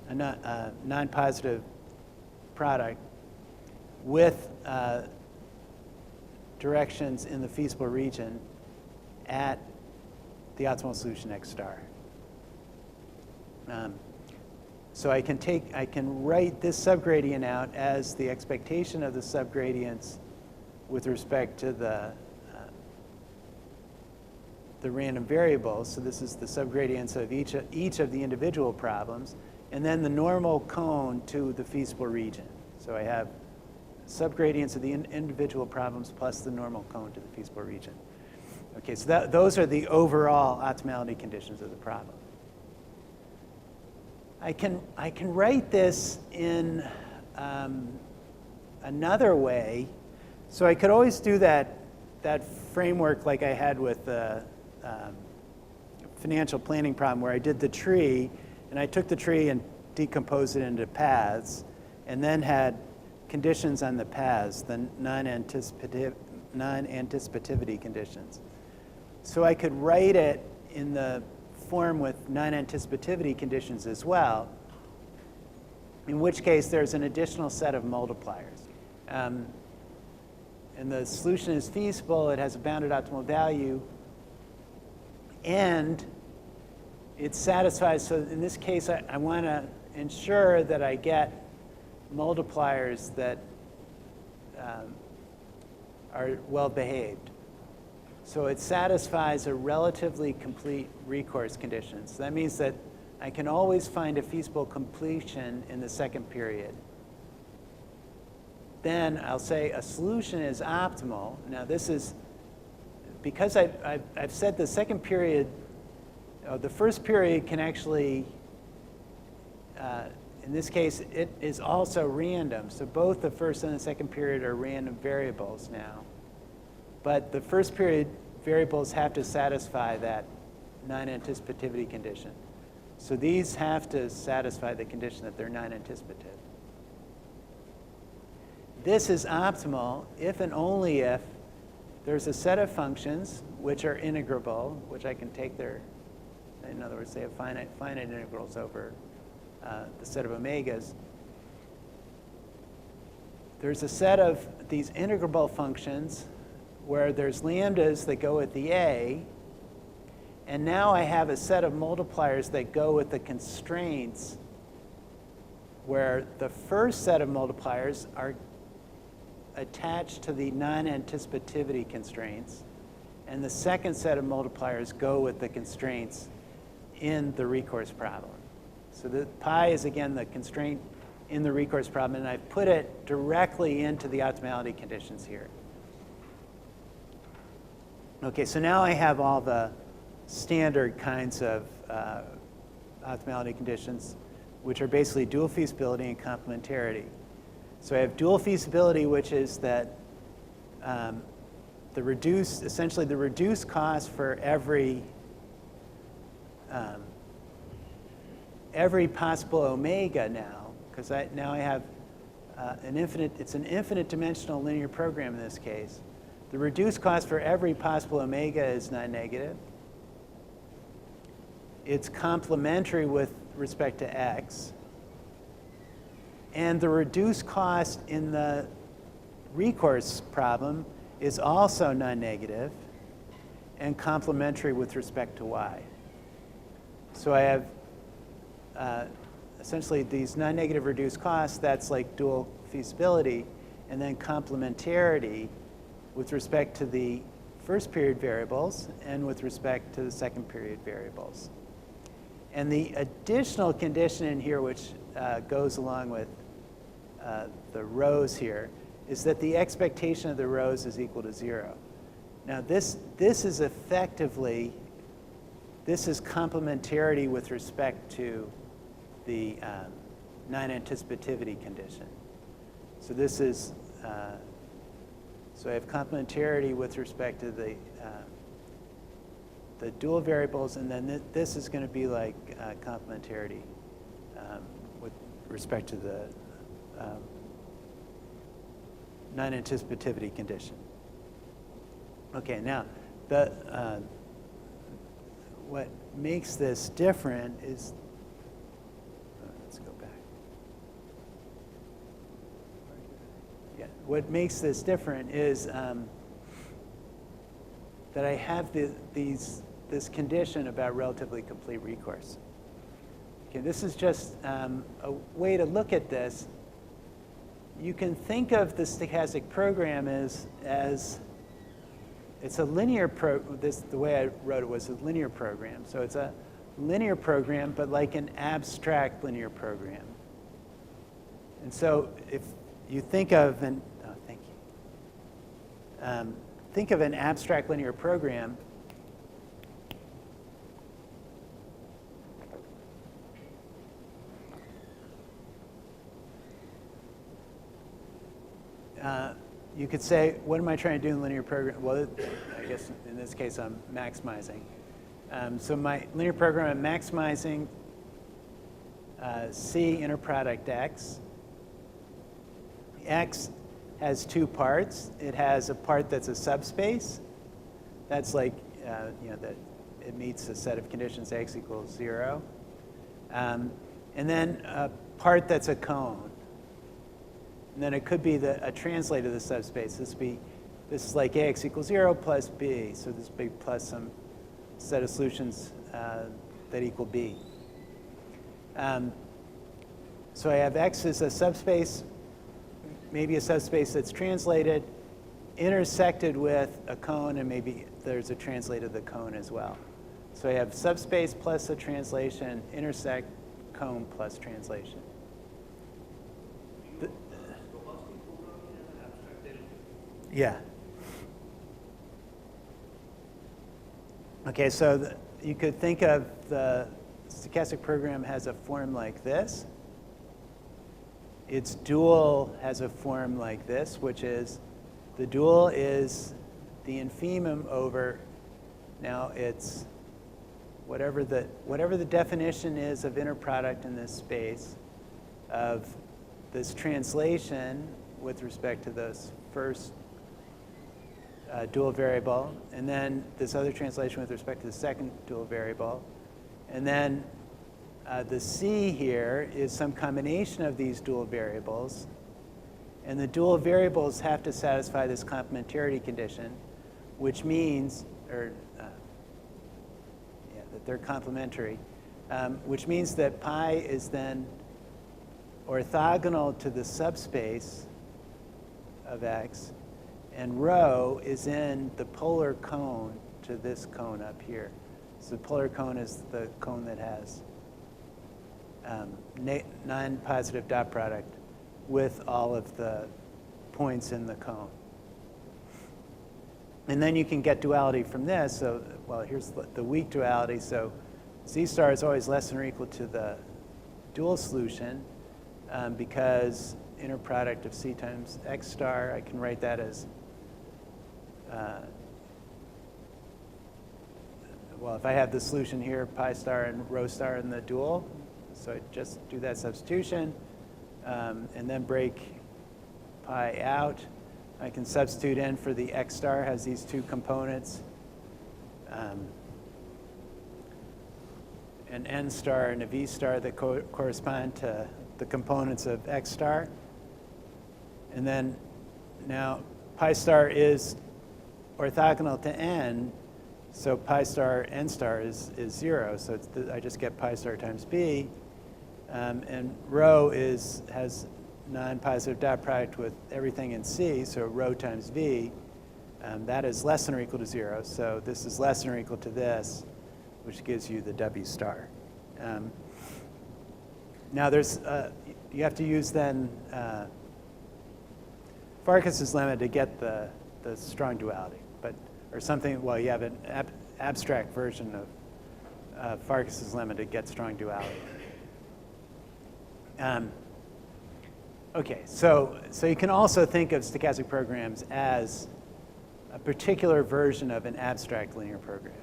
a non-positive product with directions in the feasible region at the optimal solution x star. So I can write this subgradient out as the expectation of the subgradients with respect to the random variables. So this is the subgradients of each of the individual problems, and then the normal cone to the feasible region. So I have subgradients of the individual problems plus the normal cone to the feasible region. Okay, so those are the overall optimality conditions of the problem. I can write this in another way. So I could always do that framework like I had with the financial planning problem, where I did the tree, and I took the tree and decomposed it into paths, and then had conditions on the paths, the non-anticipativity conditions. So I could write it in the form with non-anticipativity conditions as well, in which case there's an additional set of multipliers. And the solution is feasible, it has a bounded optimal value, and it satisfies, so in this case I want to ensure that I get multipliers that are well behaved. So it satisfies a relatively complete recourse condition. So that means that I can always find a feasible completion in the second period. Then I'll say a solution is optimal. Now this is, because I've said the second period, the first period can actually, in this case, it is also random. So both the first and the second period are random variables now. But the first period variables have to satisfy that non-anticipativity condition. So these have to satisfy the condition that they're non-anticipative. This is optimal if and only if there's a set of functions which are integrable, which I can take their, in other words, they have finite integrals over the set of omegas. There's a set of these integrable functions where there's lambdas that go at the A, and now I have a set of multipliers that go with the constraints where the first set of multipliers are attached to the non-anticipativity constraints, and the second set of multipliers go with the constraints in the recourse problem. So the pi is, again, the constraint in the recourse problem, and I've put it directly into the optimality conditions here. Okay, so now I have all the standard kinds of optimality conditions, which are basically dual feasibility and complementarity. So I have dual feasibility, which is that essentially the reduced cost for every possible omega now, because now I have it's an infinite dimensional linear program in this case. The reduced cost for every possible omega is non-negative. it's complementary with respect to x, and the reduced cost in the recourse problem is also non-negative and complementary with respect to y. So I have essentially these non-negative reduced costs, that's like dual feasibility, and then complementarity with respect to the first period variables and with respect to the second period variables. And the additional condition in here, which goes along with the rows here, is that the expectation of the rows is equal to 0. Now this is effectively, this is complementarity with respect to the non-anticipativity condition. So this is, so I have complementarity with respect to the dual variables, and then this is going to be like complementarity with respect to the non-anticipativity condition. Okay, now what makes this different is, let's go back. Yeah, what makes this different is that I have this condition about relatively complete recourse. Okay, this is just a way to look at this. You can think of the stochastic program as it's a linear the way I wrote it was a linear program. So it's a linear program, but like an abstract linear program. And so if you think of an, oh, thank you. Think of an abstract linear program. You could say, what am I trying to do in linear program? Well, I guess in this case, I'm maximizing. So my linear program, I'm maximizing C inner product X. X has two parts. It has a part that's a subspace. That's like, that it meets a set of conditions X equals 0. And then a part that's a cone. And then it could be a translate of the subspace. This is like Ax equals 0 plus B. So this would be plus some set of solutions that equal B. So I have X as a subspace, maybe a subspace that's translated, intersected with a cone, and maybe there's a translate of the cone as well. So I have subspace plus a translation, intersect, cone plus translation. Yeah. Okay, so you could think of the stochastic program has a form like this. Its dual has a form like this, which is the dual is the infimum over, now it's whatever the definition is of inner product in this space of this translation with respect to this first dual variable, and then this other translation with respect to the second dual variable. And then the C here is some combination of these dual variables. And the dual variables have to satisfy this complementarity condition, which means, that they're complementary, which means that pi is then orthogonal to the subspace of X, and rho is in the polar cone to this cone up here. So the polar cone is the cone that has non-positive dot product with all of the points in the cone. And then you can get duality from this. So, well, here's the weak duality. So Z star is always less than or equal to the dual solution because inner product of C times X star, I can write that as well, if I have the solution here, pi star and rho star in the dual, so I just do that substitution and then break pi out. I can substitute in for the X star, has these two components. an n star and a v star that correspond to the components of x star. And then now pi star is orthogonal to n, so pi star n star is 0. So I just get pi star times b. And rho has non-positive dot product with everything in C, so rho times v. That is less than or equal to 0. So this is less than or equal to this, which gives you the w star. Now you have to use then Farkas's lemma to get the strong duality, or something. Well, you have an abstract version of Farkas's lemma to get strong duality. Okay, so you can also think of stochastic programs as a particular version of an abstract linear program.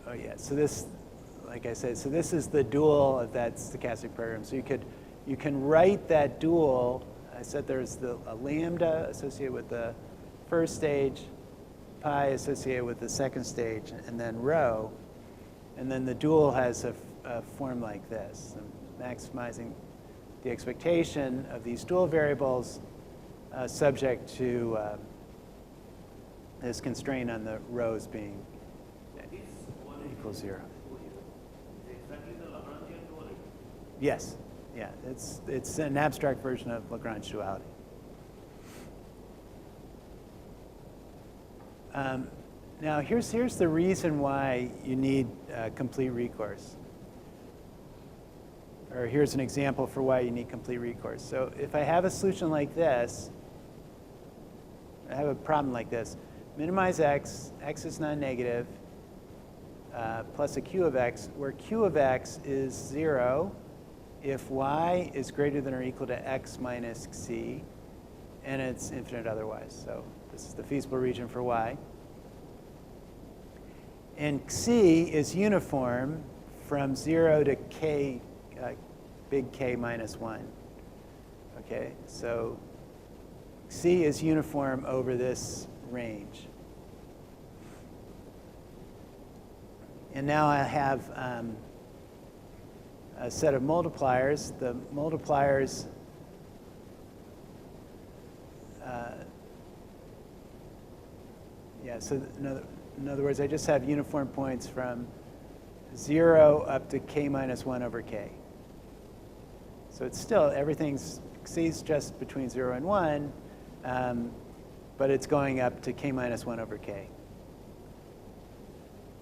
Oh yeah, so this, like I said, so this is the dual of that stochastic program. So you can write that dual. I said there's a lambda associated with the first stage, pi associated with the second stage, and then rho. And then the dual has a form like this, maximizing the expectation of these dual variables subject to this constraint on the rows being equals 0. Exactly the Lagrangian duality. Yes, yeah, it's an abstract version of Lagrange duality. Now here's the reason why you need complete recourse. Or here's an example for why you need complete recourse. So if I have a solution like this, I have a problem like this. Minimize x is non-negative, plus a q of x, where q of x is 0 if y is greater than or equal to x minus c, and it's infinite otherwise. So this is the feasible region for y. And c is uniform from 0 to k, big K minus 1. Okay, so c is uniform over this range. And now I have a set of multipliers. The multipliers so in other words, I just have uniform points from 0 up to k minus 1 over k. So it's still, c's just between 0 and 1, but it's going up to k minus 1 over k.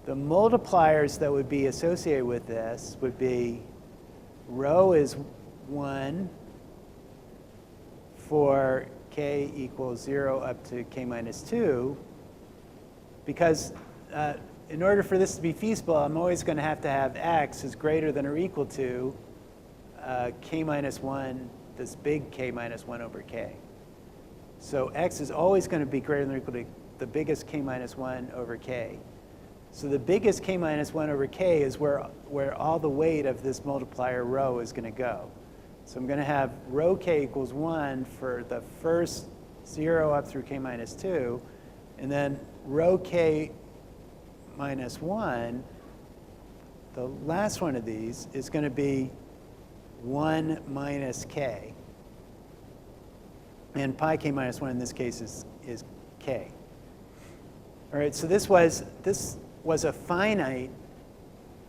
The multipliers that would be associated with this would be rho is 1 for k equals 0 up to k minus 2, because in order for this to be feasible, I'm always going to have x is greater than or equal to k minus 1, this big k minus 1 over k. So x is always going to be greater than or equal to the biggest k minus 1 over k. So the biggest k minus 1 over k is where all the weight of this multiplier rho is going to go. So I'm going to have rho k equals 1 for the first 0 up through k minus 2, and then rho k minus 1, the last one of these, is going to be 1 minus k. And pi k minus 1 in this case is k. All right, so this was a finite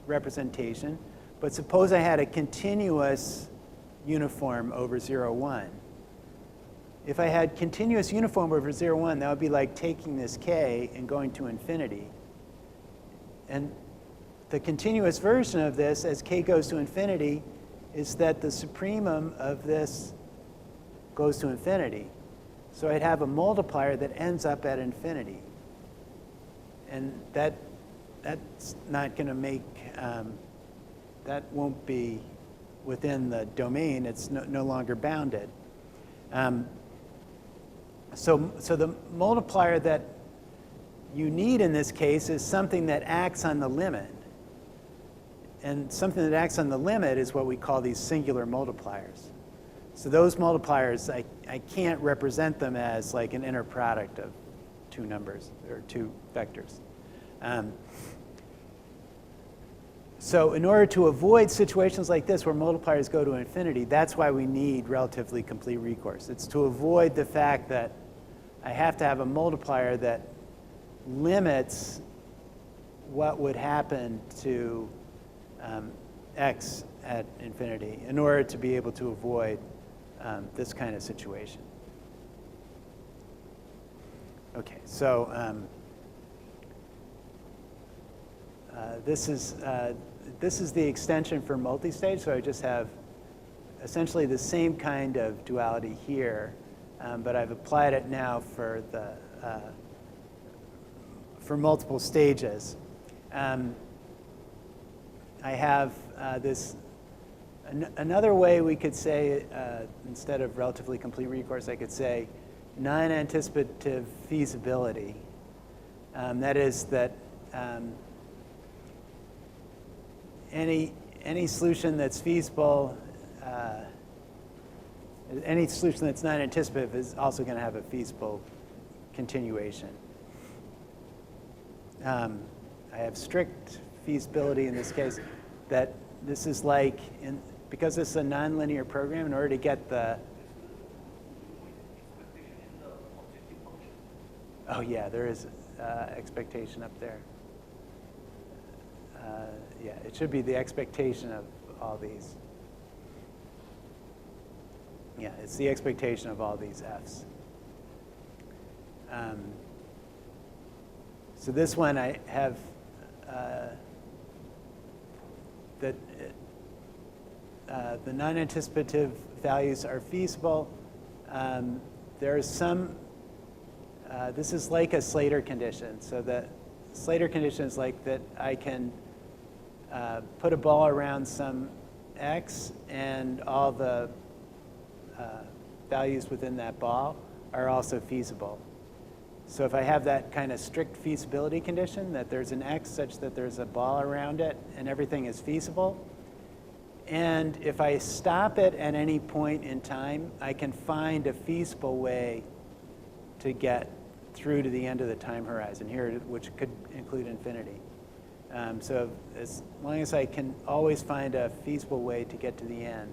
representation, but suppose I had a continuous uniform over 0, 1. If I had continuous uniform over 0, 1, that would be like taking this k and going to infinity. And the continuous version of this, as k goes to infinity, is that the supremum of this goes to infinity. So I'd have a multiplier that ends up at infinity. And that's not going to make, that won't be within the domain. It's no longer bounded. So the multiplier that you need in this case is something that acts on the limit. And something that acts on the limit is what we call these singular multipliers. So those multipliers, I can't represent them as like an inner product two numbers, or two vectors. So in order to avoid situations like this where multipliers go to infinity, that's why we need relatively complete recourse. It's to avoid the fact that I have to have a multiplier that limits what would happen to x at infinity in order to be able to avoid this kind of situation. Okay, so this is the extension for multistage. So I just have essentially the same kind of duality here, but I've applied it now for multiple stages. I have another way we could say, instead of relatively complete recourse, I could say non-anticipative feasibility. That is that any solution that's feasible, any solution that's non-anticipative is also going to have a feasible continuation. I have strict feasibility in this case, that this is like, because this is a nonlinear program, in order to get the... Oh yeah, there is expectation up there. Yeah, it should be the expectation of all these. Yeah, it's the expectation of all these f's. So this one I have that the non-anticipative values are feasible. There's some, this is like a Slater condition. So the Slater condition is like that I can put a ball around some x, and all the values within that ball are also feasible. So if I have that kind of strict feasibility condition, that there's an x such that there's a ball around it and everything is feasible, and if I stop it at any point in time, I can find a feasible way to get through to the end of the time horizon here, which could include infinity. So as long as I can always find a feasible way to get to the end,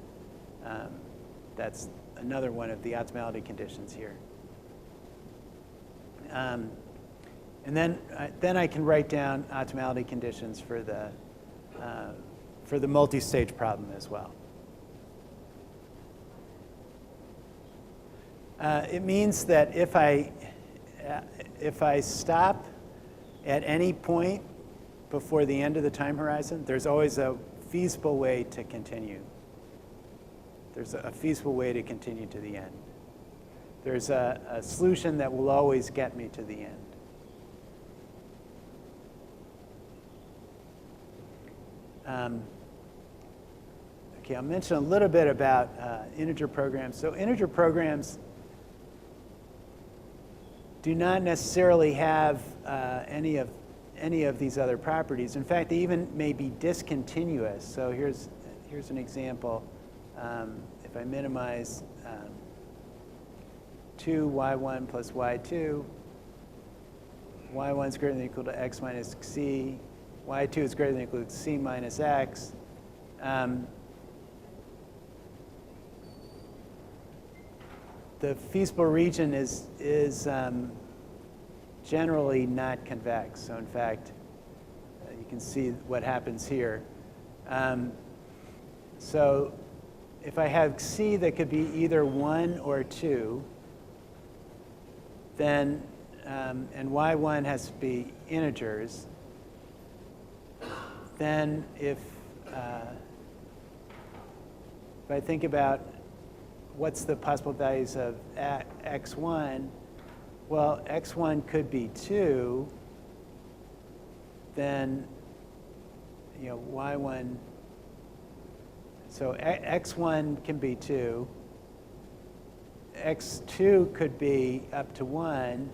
that's another one of the optimality conditions here. And then I can write down optimality conditions for the multi-stage problem as well. It means that if I stop at any point before the end of the time horizon, there's always a feasible way to continue. There's a feasible way to continue to the end. There's a solution that will always get me to the end. Okay, I'll mention a little bit about integer programs. So integer programs do not necessarily have any of these other properties. In fact, they even may be discontinuous. So here's an example. If I minimize 2y1 plus y2, y1 is greater than or equal to x minus c, y2 is greater than or equal to c minus x. The feasible region is generally not convex. So in fact, you can see what happens here. So if I have c that could be either 1 or 2, then, and y1 has to be integers, then if I think about what's the possible values of x1, well, x1 could be 2, then, y1, so x1 can be 2, x2 could be up to 1,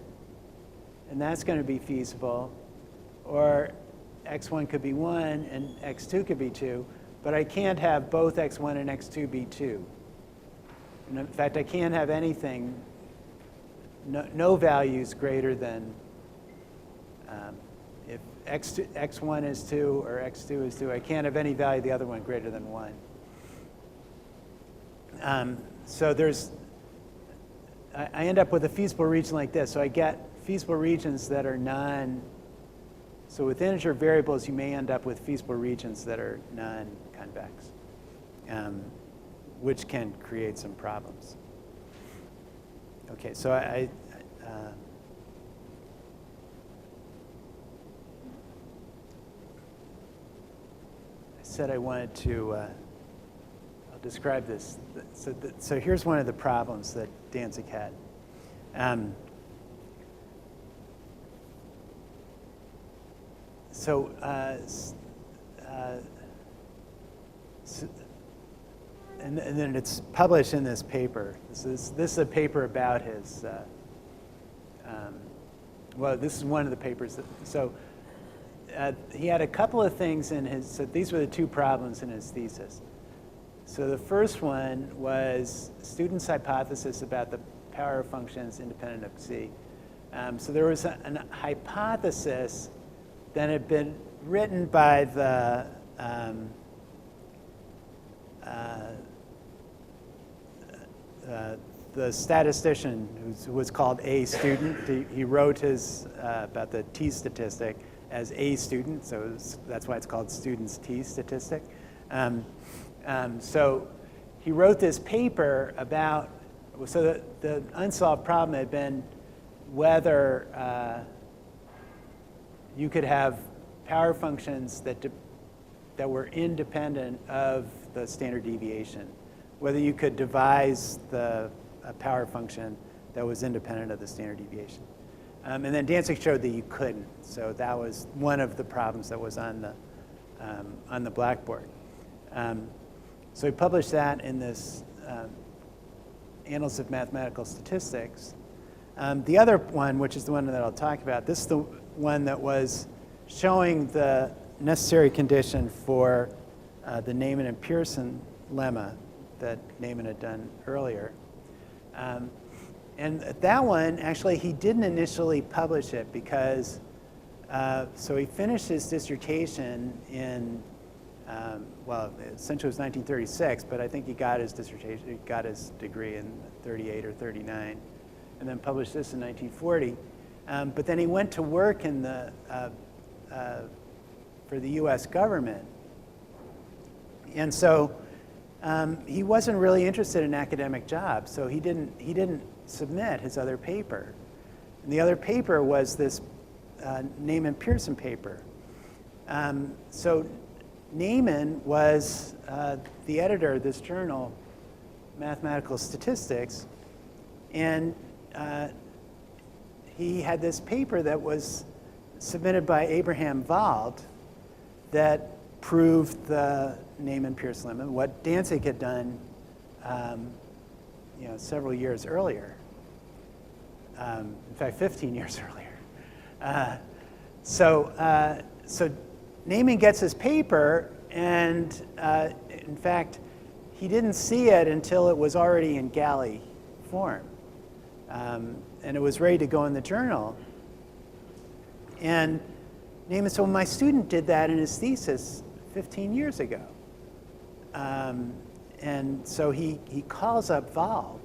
and that's going to be feasible, or x1 could be 1 and x2 could be 2, but I can't have both x1 and x2 be 2. And in fact, I can't have anything no values greater than, if x1 is 2 or x2 is 2, I can't have any value of the other one greater than 1. So I end up with a feasible region like this. So I get feasible regions that are so with integer variables, you may end up with feasible regions that are non-convex, which can create some problems. Okay, so I said I wanted to, I'll describe this. So here's one of the problems that Danzig had. And then it's published in this paper. This is a paper about his, well, this is one of the papers. He had a couple of things in his, so these were the two problems in his thesis. So the first one was student's hypothesis about the power functions independent of C. So there was a hypothesis that had been written by the statistician who was called A student. He wrote his about the T statistic as A student, so that's why it's called student's T statistic. So he wrote this paper about, so the unsolved problem had been whether you could have power functions that were independent of the standard deviation, whether you could devise a power function that was independent of the standard deviation. And then Danzig showed that you couldn't. So that was one of the problems that was on the blackboard. So he published that in this Annals of Mathematical Statistics. The other one, which is the one that I'll talk about, this is the one that was showing the necessary condition for the Neyman and Pearson lemma that Neyman had done earlier. And that one, actually, he didn't initially publish it because, so he finished his dissertation in, well, essentially it was 1936, but I think he got his dissertation, he got his degree in 38 or 39, and then published this in 1940. But then he went to work in the, for the US government. And so he wasn't really interested in academic jobs, so he didn't submit his other paper. And the other paper was this Neyman-Pearson paper. So Neyman was the editor of this journal, Mathematical Statistics, and he had this paper that was submitted by Abraham Wald that proved the Neyman-Pearson lemma, what Danzig had done several years earlier. In fact, 15 years earlier. So Neyman gets his paper, and in fact, he didn't see it until it was already in galley form. And it was ready to go in the journal. And Neyman said, well, my student did that in his thesis 15 years ago. And so he calls up Wald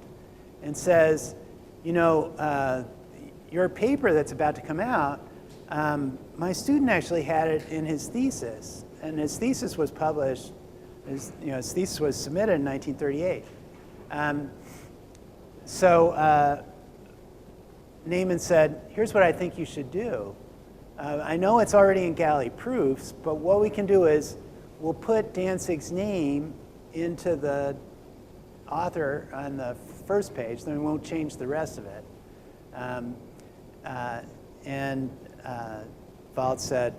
and says, your paper that's about to come out, my student actually had it in his thesis, and his thesis was published, his thesis was submitted in 1938. So Neyman said, here's what I think you should do. I know it's already in galley proofs, but what we can do is we'll put Danzig's name into the author on the first page, then we won't change the rest of it. Wald said,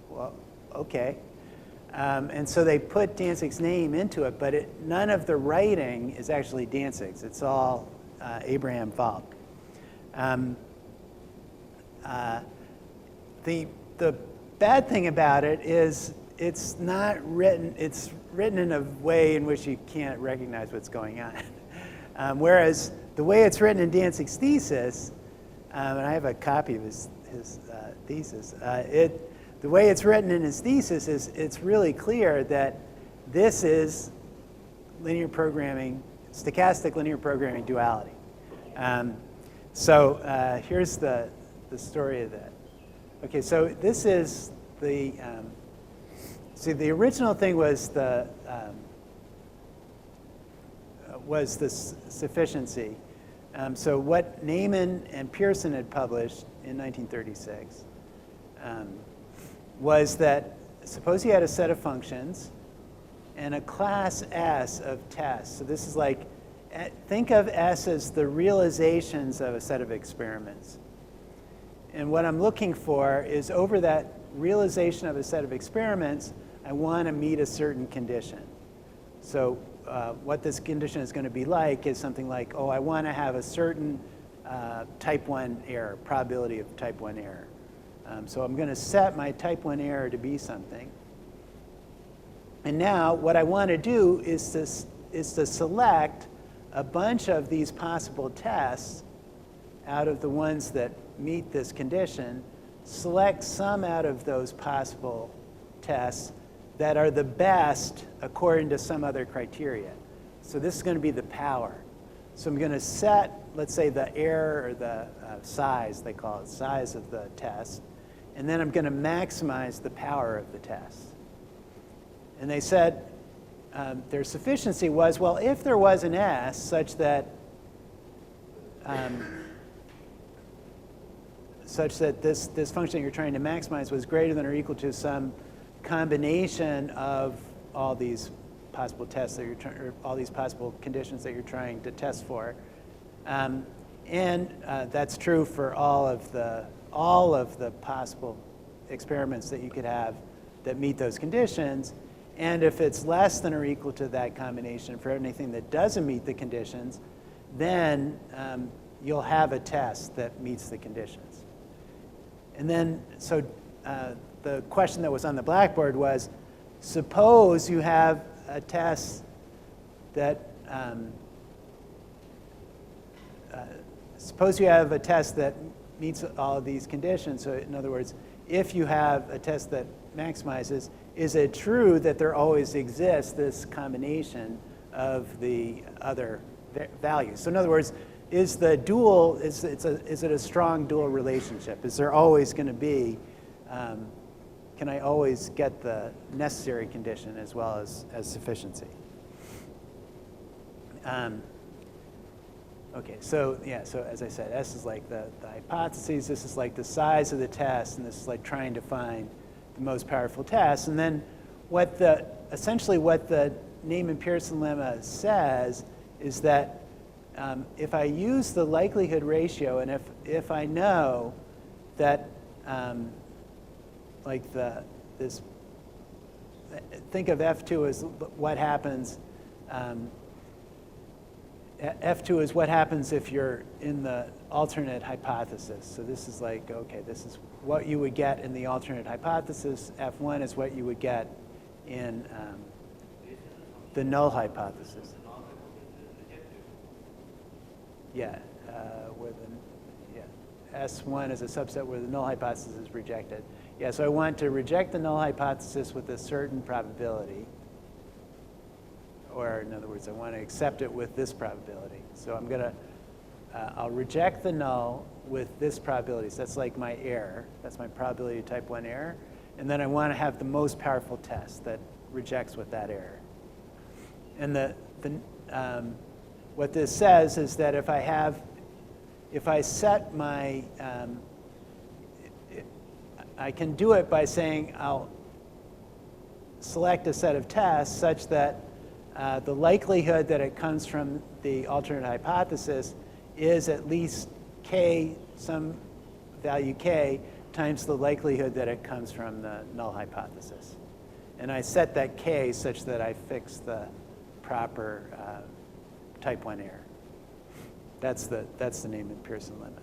well, okay. And so they put Danzig's name into it, but none of the writing is actually Danzig's. It's all Abraham Wald. The bad thing about it is it's not written, it's written in a way in which you can't recognize what's going on. Whereas the way it's written in Danzig's thesis, and I have a copy of his thesis. The way it's written in his thesis is it's really clear that this is linear programming, stochastic linear programming duality. So here's the story of that. Okay, so this is the, see, the original thing was the sufficiency. So what Neyman and Pearson had published in 1936 was that suppose you had a set of functions and a class S of tests. So this is like, think of S as the realizations of a set of experiments. And what I'm looking for is over that realization of a set of experiments, I want to meet a certain condition. So what this condition is going to be like is something like, oh, I want to have a certain type 1 error, probability of type 1 error. So I'm going to set my type 1 error to be something. And now what I want to do is to select a bunch of these possible tests out of the ones that meet this condition, select some out of those possible tests that are the best according to some other criteria. So this is going to be the power. So I'm going to set, let's say, the error or the size, they call it, size of the test. And then I'm going to maximize the power of the test. And they said their sufficiency was, well, if there was an S such that this function that you're trying to maximize was greater than or equal to some combination of all these possible tests that you're trying, or all these possible conditions that you're trying to test for, and that's true for all of the possible experiments that you could have that meet those conditions. And if it's less than or equal to that combination for anything that doesn't meet the conditions, then you'll have a test that meets the conditions. And then, so the question that was on the blackboard was, suppose you have a test that, suppose you have a test that meets all of these conditions. So in other words, if you have a test that maximizes, is it true that there always exists this combination of the other values? So in other words, is the dual, is it a strong dual relationship? Is there always going to be, can I always get the necessary condition as well as sufficiency? Okay, so yeah, so as I said, S is like the hypotheses, this is like the size of the test, and this is like trying to find the most powerful test. And then essentially what the Neyman-Pearson lemma says is that if I use the likelihood ratio, and if I know that like think of F2 as what happens. F2 is what happens if you're in the alternate hypothesis. So this is like, okay, this is what you would get in the alternate hypothesis. F1 is what you would get in the null hypothesis. Yeah, S1 is a subset where the null hypothesis is rejected. Yeah, so I want to reject the null hypothesis with a certain probability. Or in other words, I want to accept it with this probability. So I'm going to, I'll reject the null with this probability. So that's like my error. That's my probability of type 1 error. And then I want to have the most powerful test that rejects with that error. And what this says is that if I set my, I can do it by saying I'll select a set of tests such that the likelihood that it comes from the alternate hypothesis is at least k, some value k, times the likelihood that it comes from the null hypothesis. And I set that k such that I fix the proper type 1 error. That's the Neyman-Pearson lemma.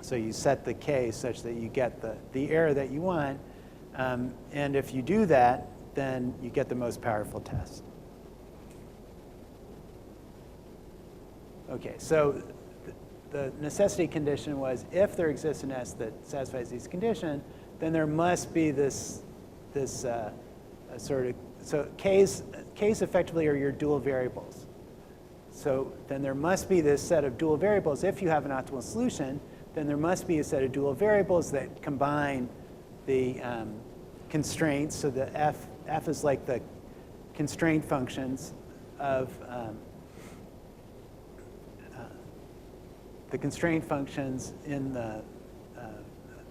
So you set the k such that you get the error that you want. And if you do that, then you get the most powerful test. Okay, so the necessity condition was if there exists an S that satisfies these conditions, then there must be this sort of, so K's effectively are your dual variables. So then there must be this set of dual variables. If you have an optimal solution, then there must be a set of dual variables that combine the constraints. So the F is like the constraint functions of the constraint functions in the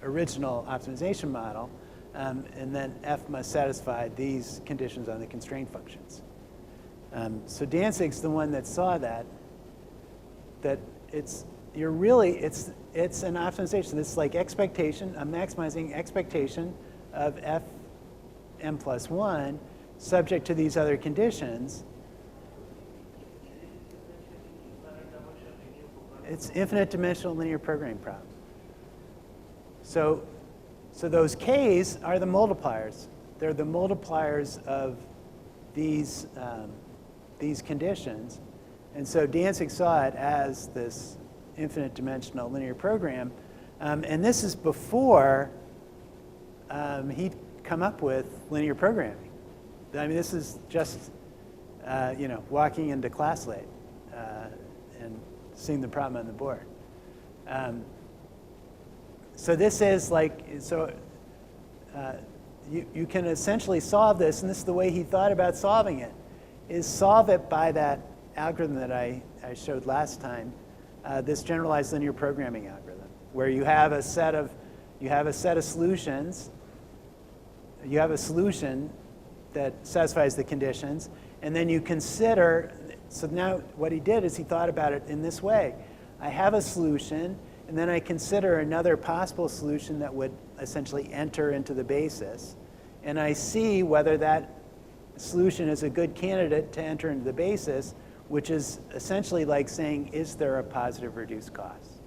original optimization model, and then F must satisfy these conditions on the constraint functions. So Danzig's the one that saw that it's an optimization. It's like expectation, I'm maximizing expectation of Fm plus 1 subject to these other conditions. It's infinite dimensional linear programming problem. So those Ks are the multipliers. They're the multipliers of these conditions. And so Danzig saw it as this infinite dimensional linear program. And this is before he'd come up with linear programming. I mean, this is just, walking into class late and seeing the problem on the board. So this is like, you can essentially solve this, and this is the way he thought about solving it, is solve it by that algorithm that I showed last time, this generalized linear programming algorithm, where you have a set of solutions. You have a solution that satisfies the conditions, and then you consider. So now what he did is he thought about it in this way. I have a solution, and then I consider another possible solution that would essentially enter into the basis, and I see whether that solution is a good candidate to enter into the basis, which is essentially like saying, is there a positive reduced cost?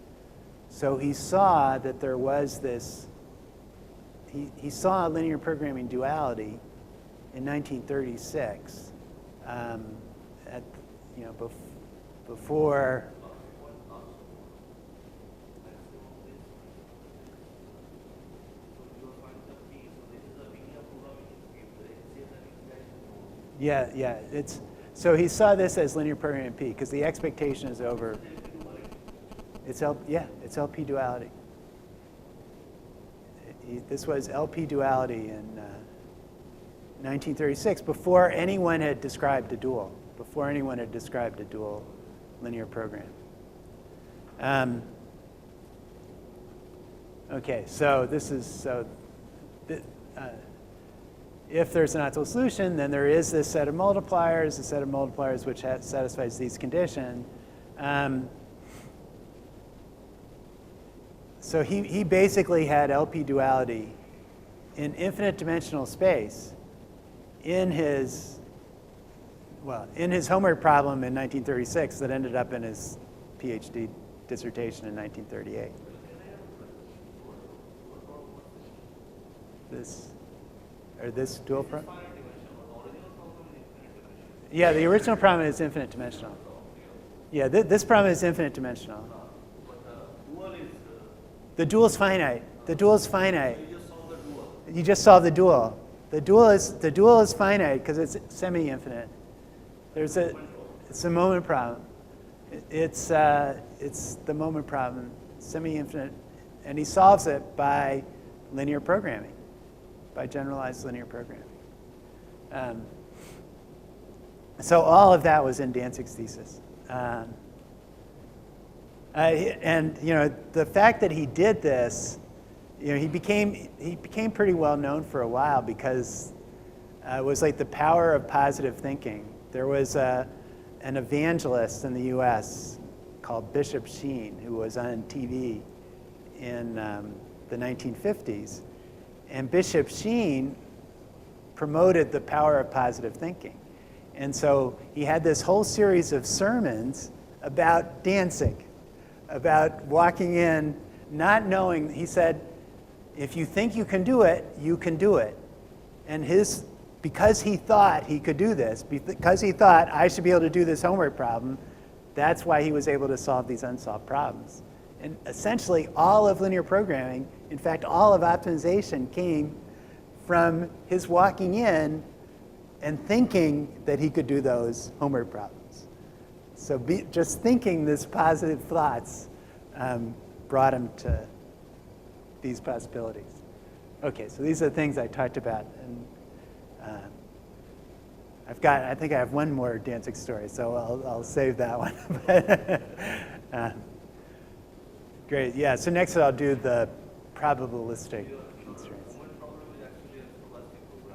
So he saw that there was this, he saw linear programming duality in 1936 before. Yeah. So he saw this as linear programming P because the expectation is over. It's LP duality. This was LP duality in 1936 before anyone had described a dual. Before anyone had described a dual linear program. Okay, so this is if there's an optimal solution, then there is this set of multipliers, a set of multipliers which satisfies these conditions. So he basically had LP duality in infinite dimensional space in his homework problem in 1936 that ended up in his PhD dissertation in 1938. This dual problem? Yeah, the original problem is infinite dimensional. Yeah, this problem is infinite dimensional. The dual is finite. The dual is finite. You just solve the dual. The dual is finite because it's semi-infinite. It's a moment problem. It's the moment problem, semi-infinite, and he solves it by linear programming, by generalized linear programming. So all of that was in Danzig's thesis. And the fact that he did this, he became pretty well known for a while because it was like the power of positive thinking. There was an evangelist in the U.S. called Bishop Sheen who was on TV in the 1950s, and Bishop Sheen promoted the power of positive thinking, and so he had this whole series of sermons about Danzig. About walking in, not knowing, he said, if you think you can do it, you can do it. And because he thought he could do this, because he thought I should be able to do this homework problem, That's why he was able to solve these unsolved problems. And essentially, all of linear programming, in fact, all of optimization came from his walking in and thinking that he could do those homework problems. So just thinking these positive thoughts brought him to these possibilities. Okay, so these are the things I talked about. And I think I have one more dancing story, so I'll save that one. Great, yeah, so next I'll do the probabilistic constraints.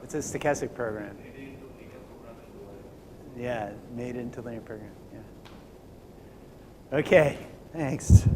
It's a stochastic program. Yeah, made into linear program, yeah. Okay, thanks.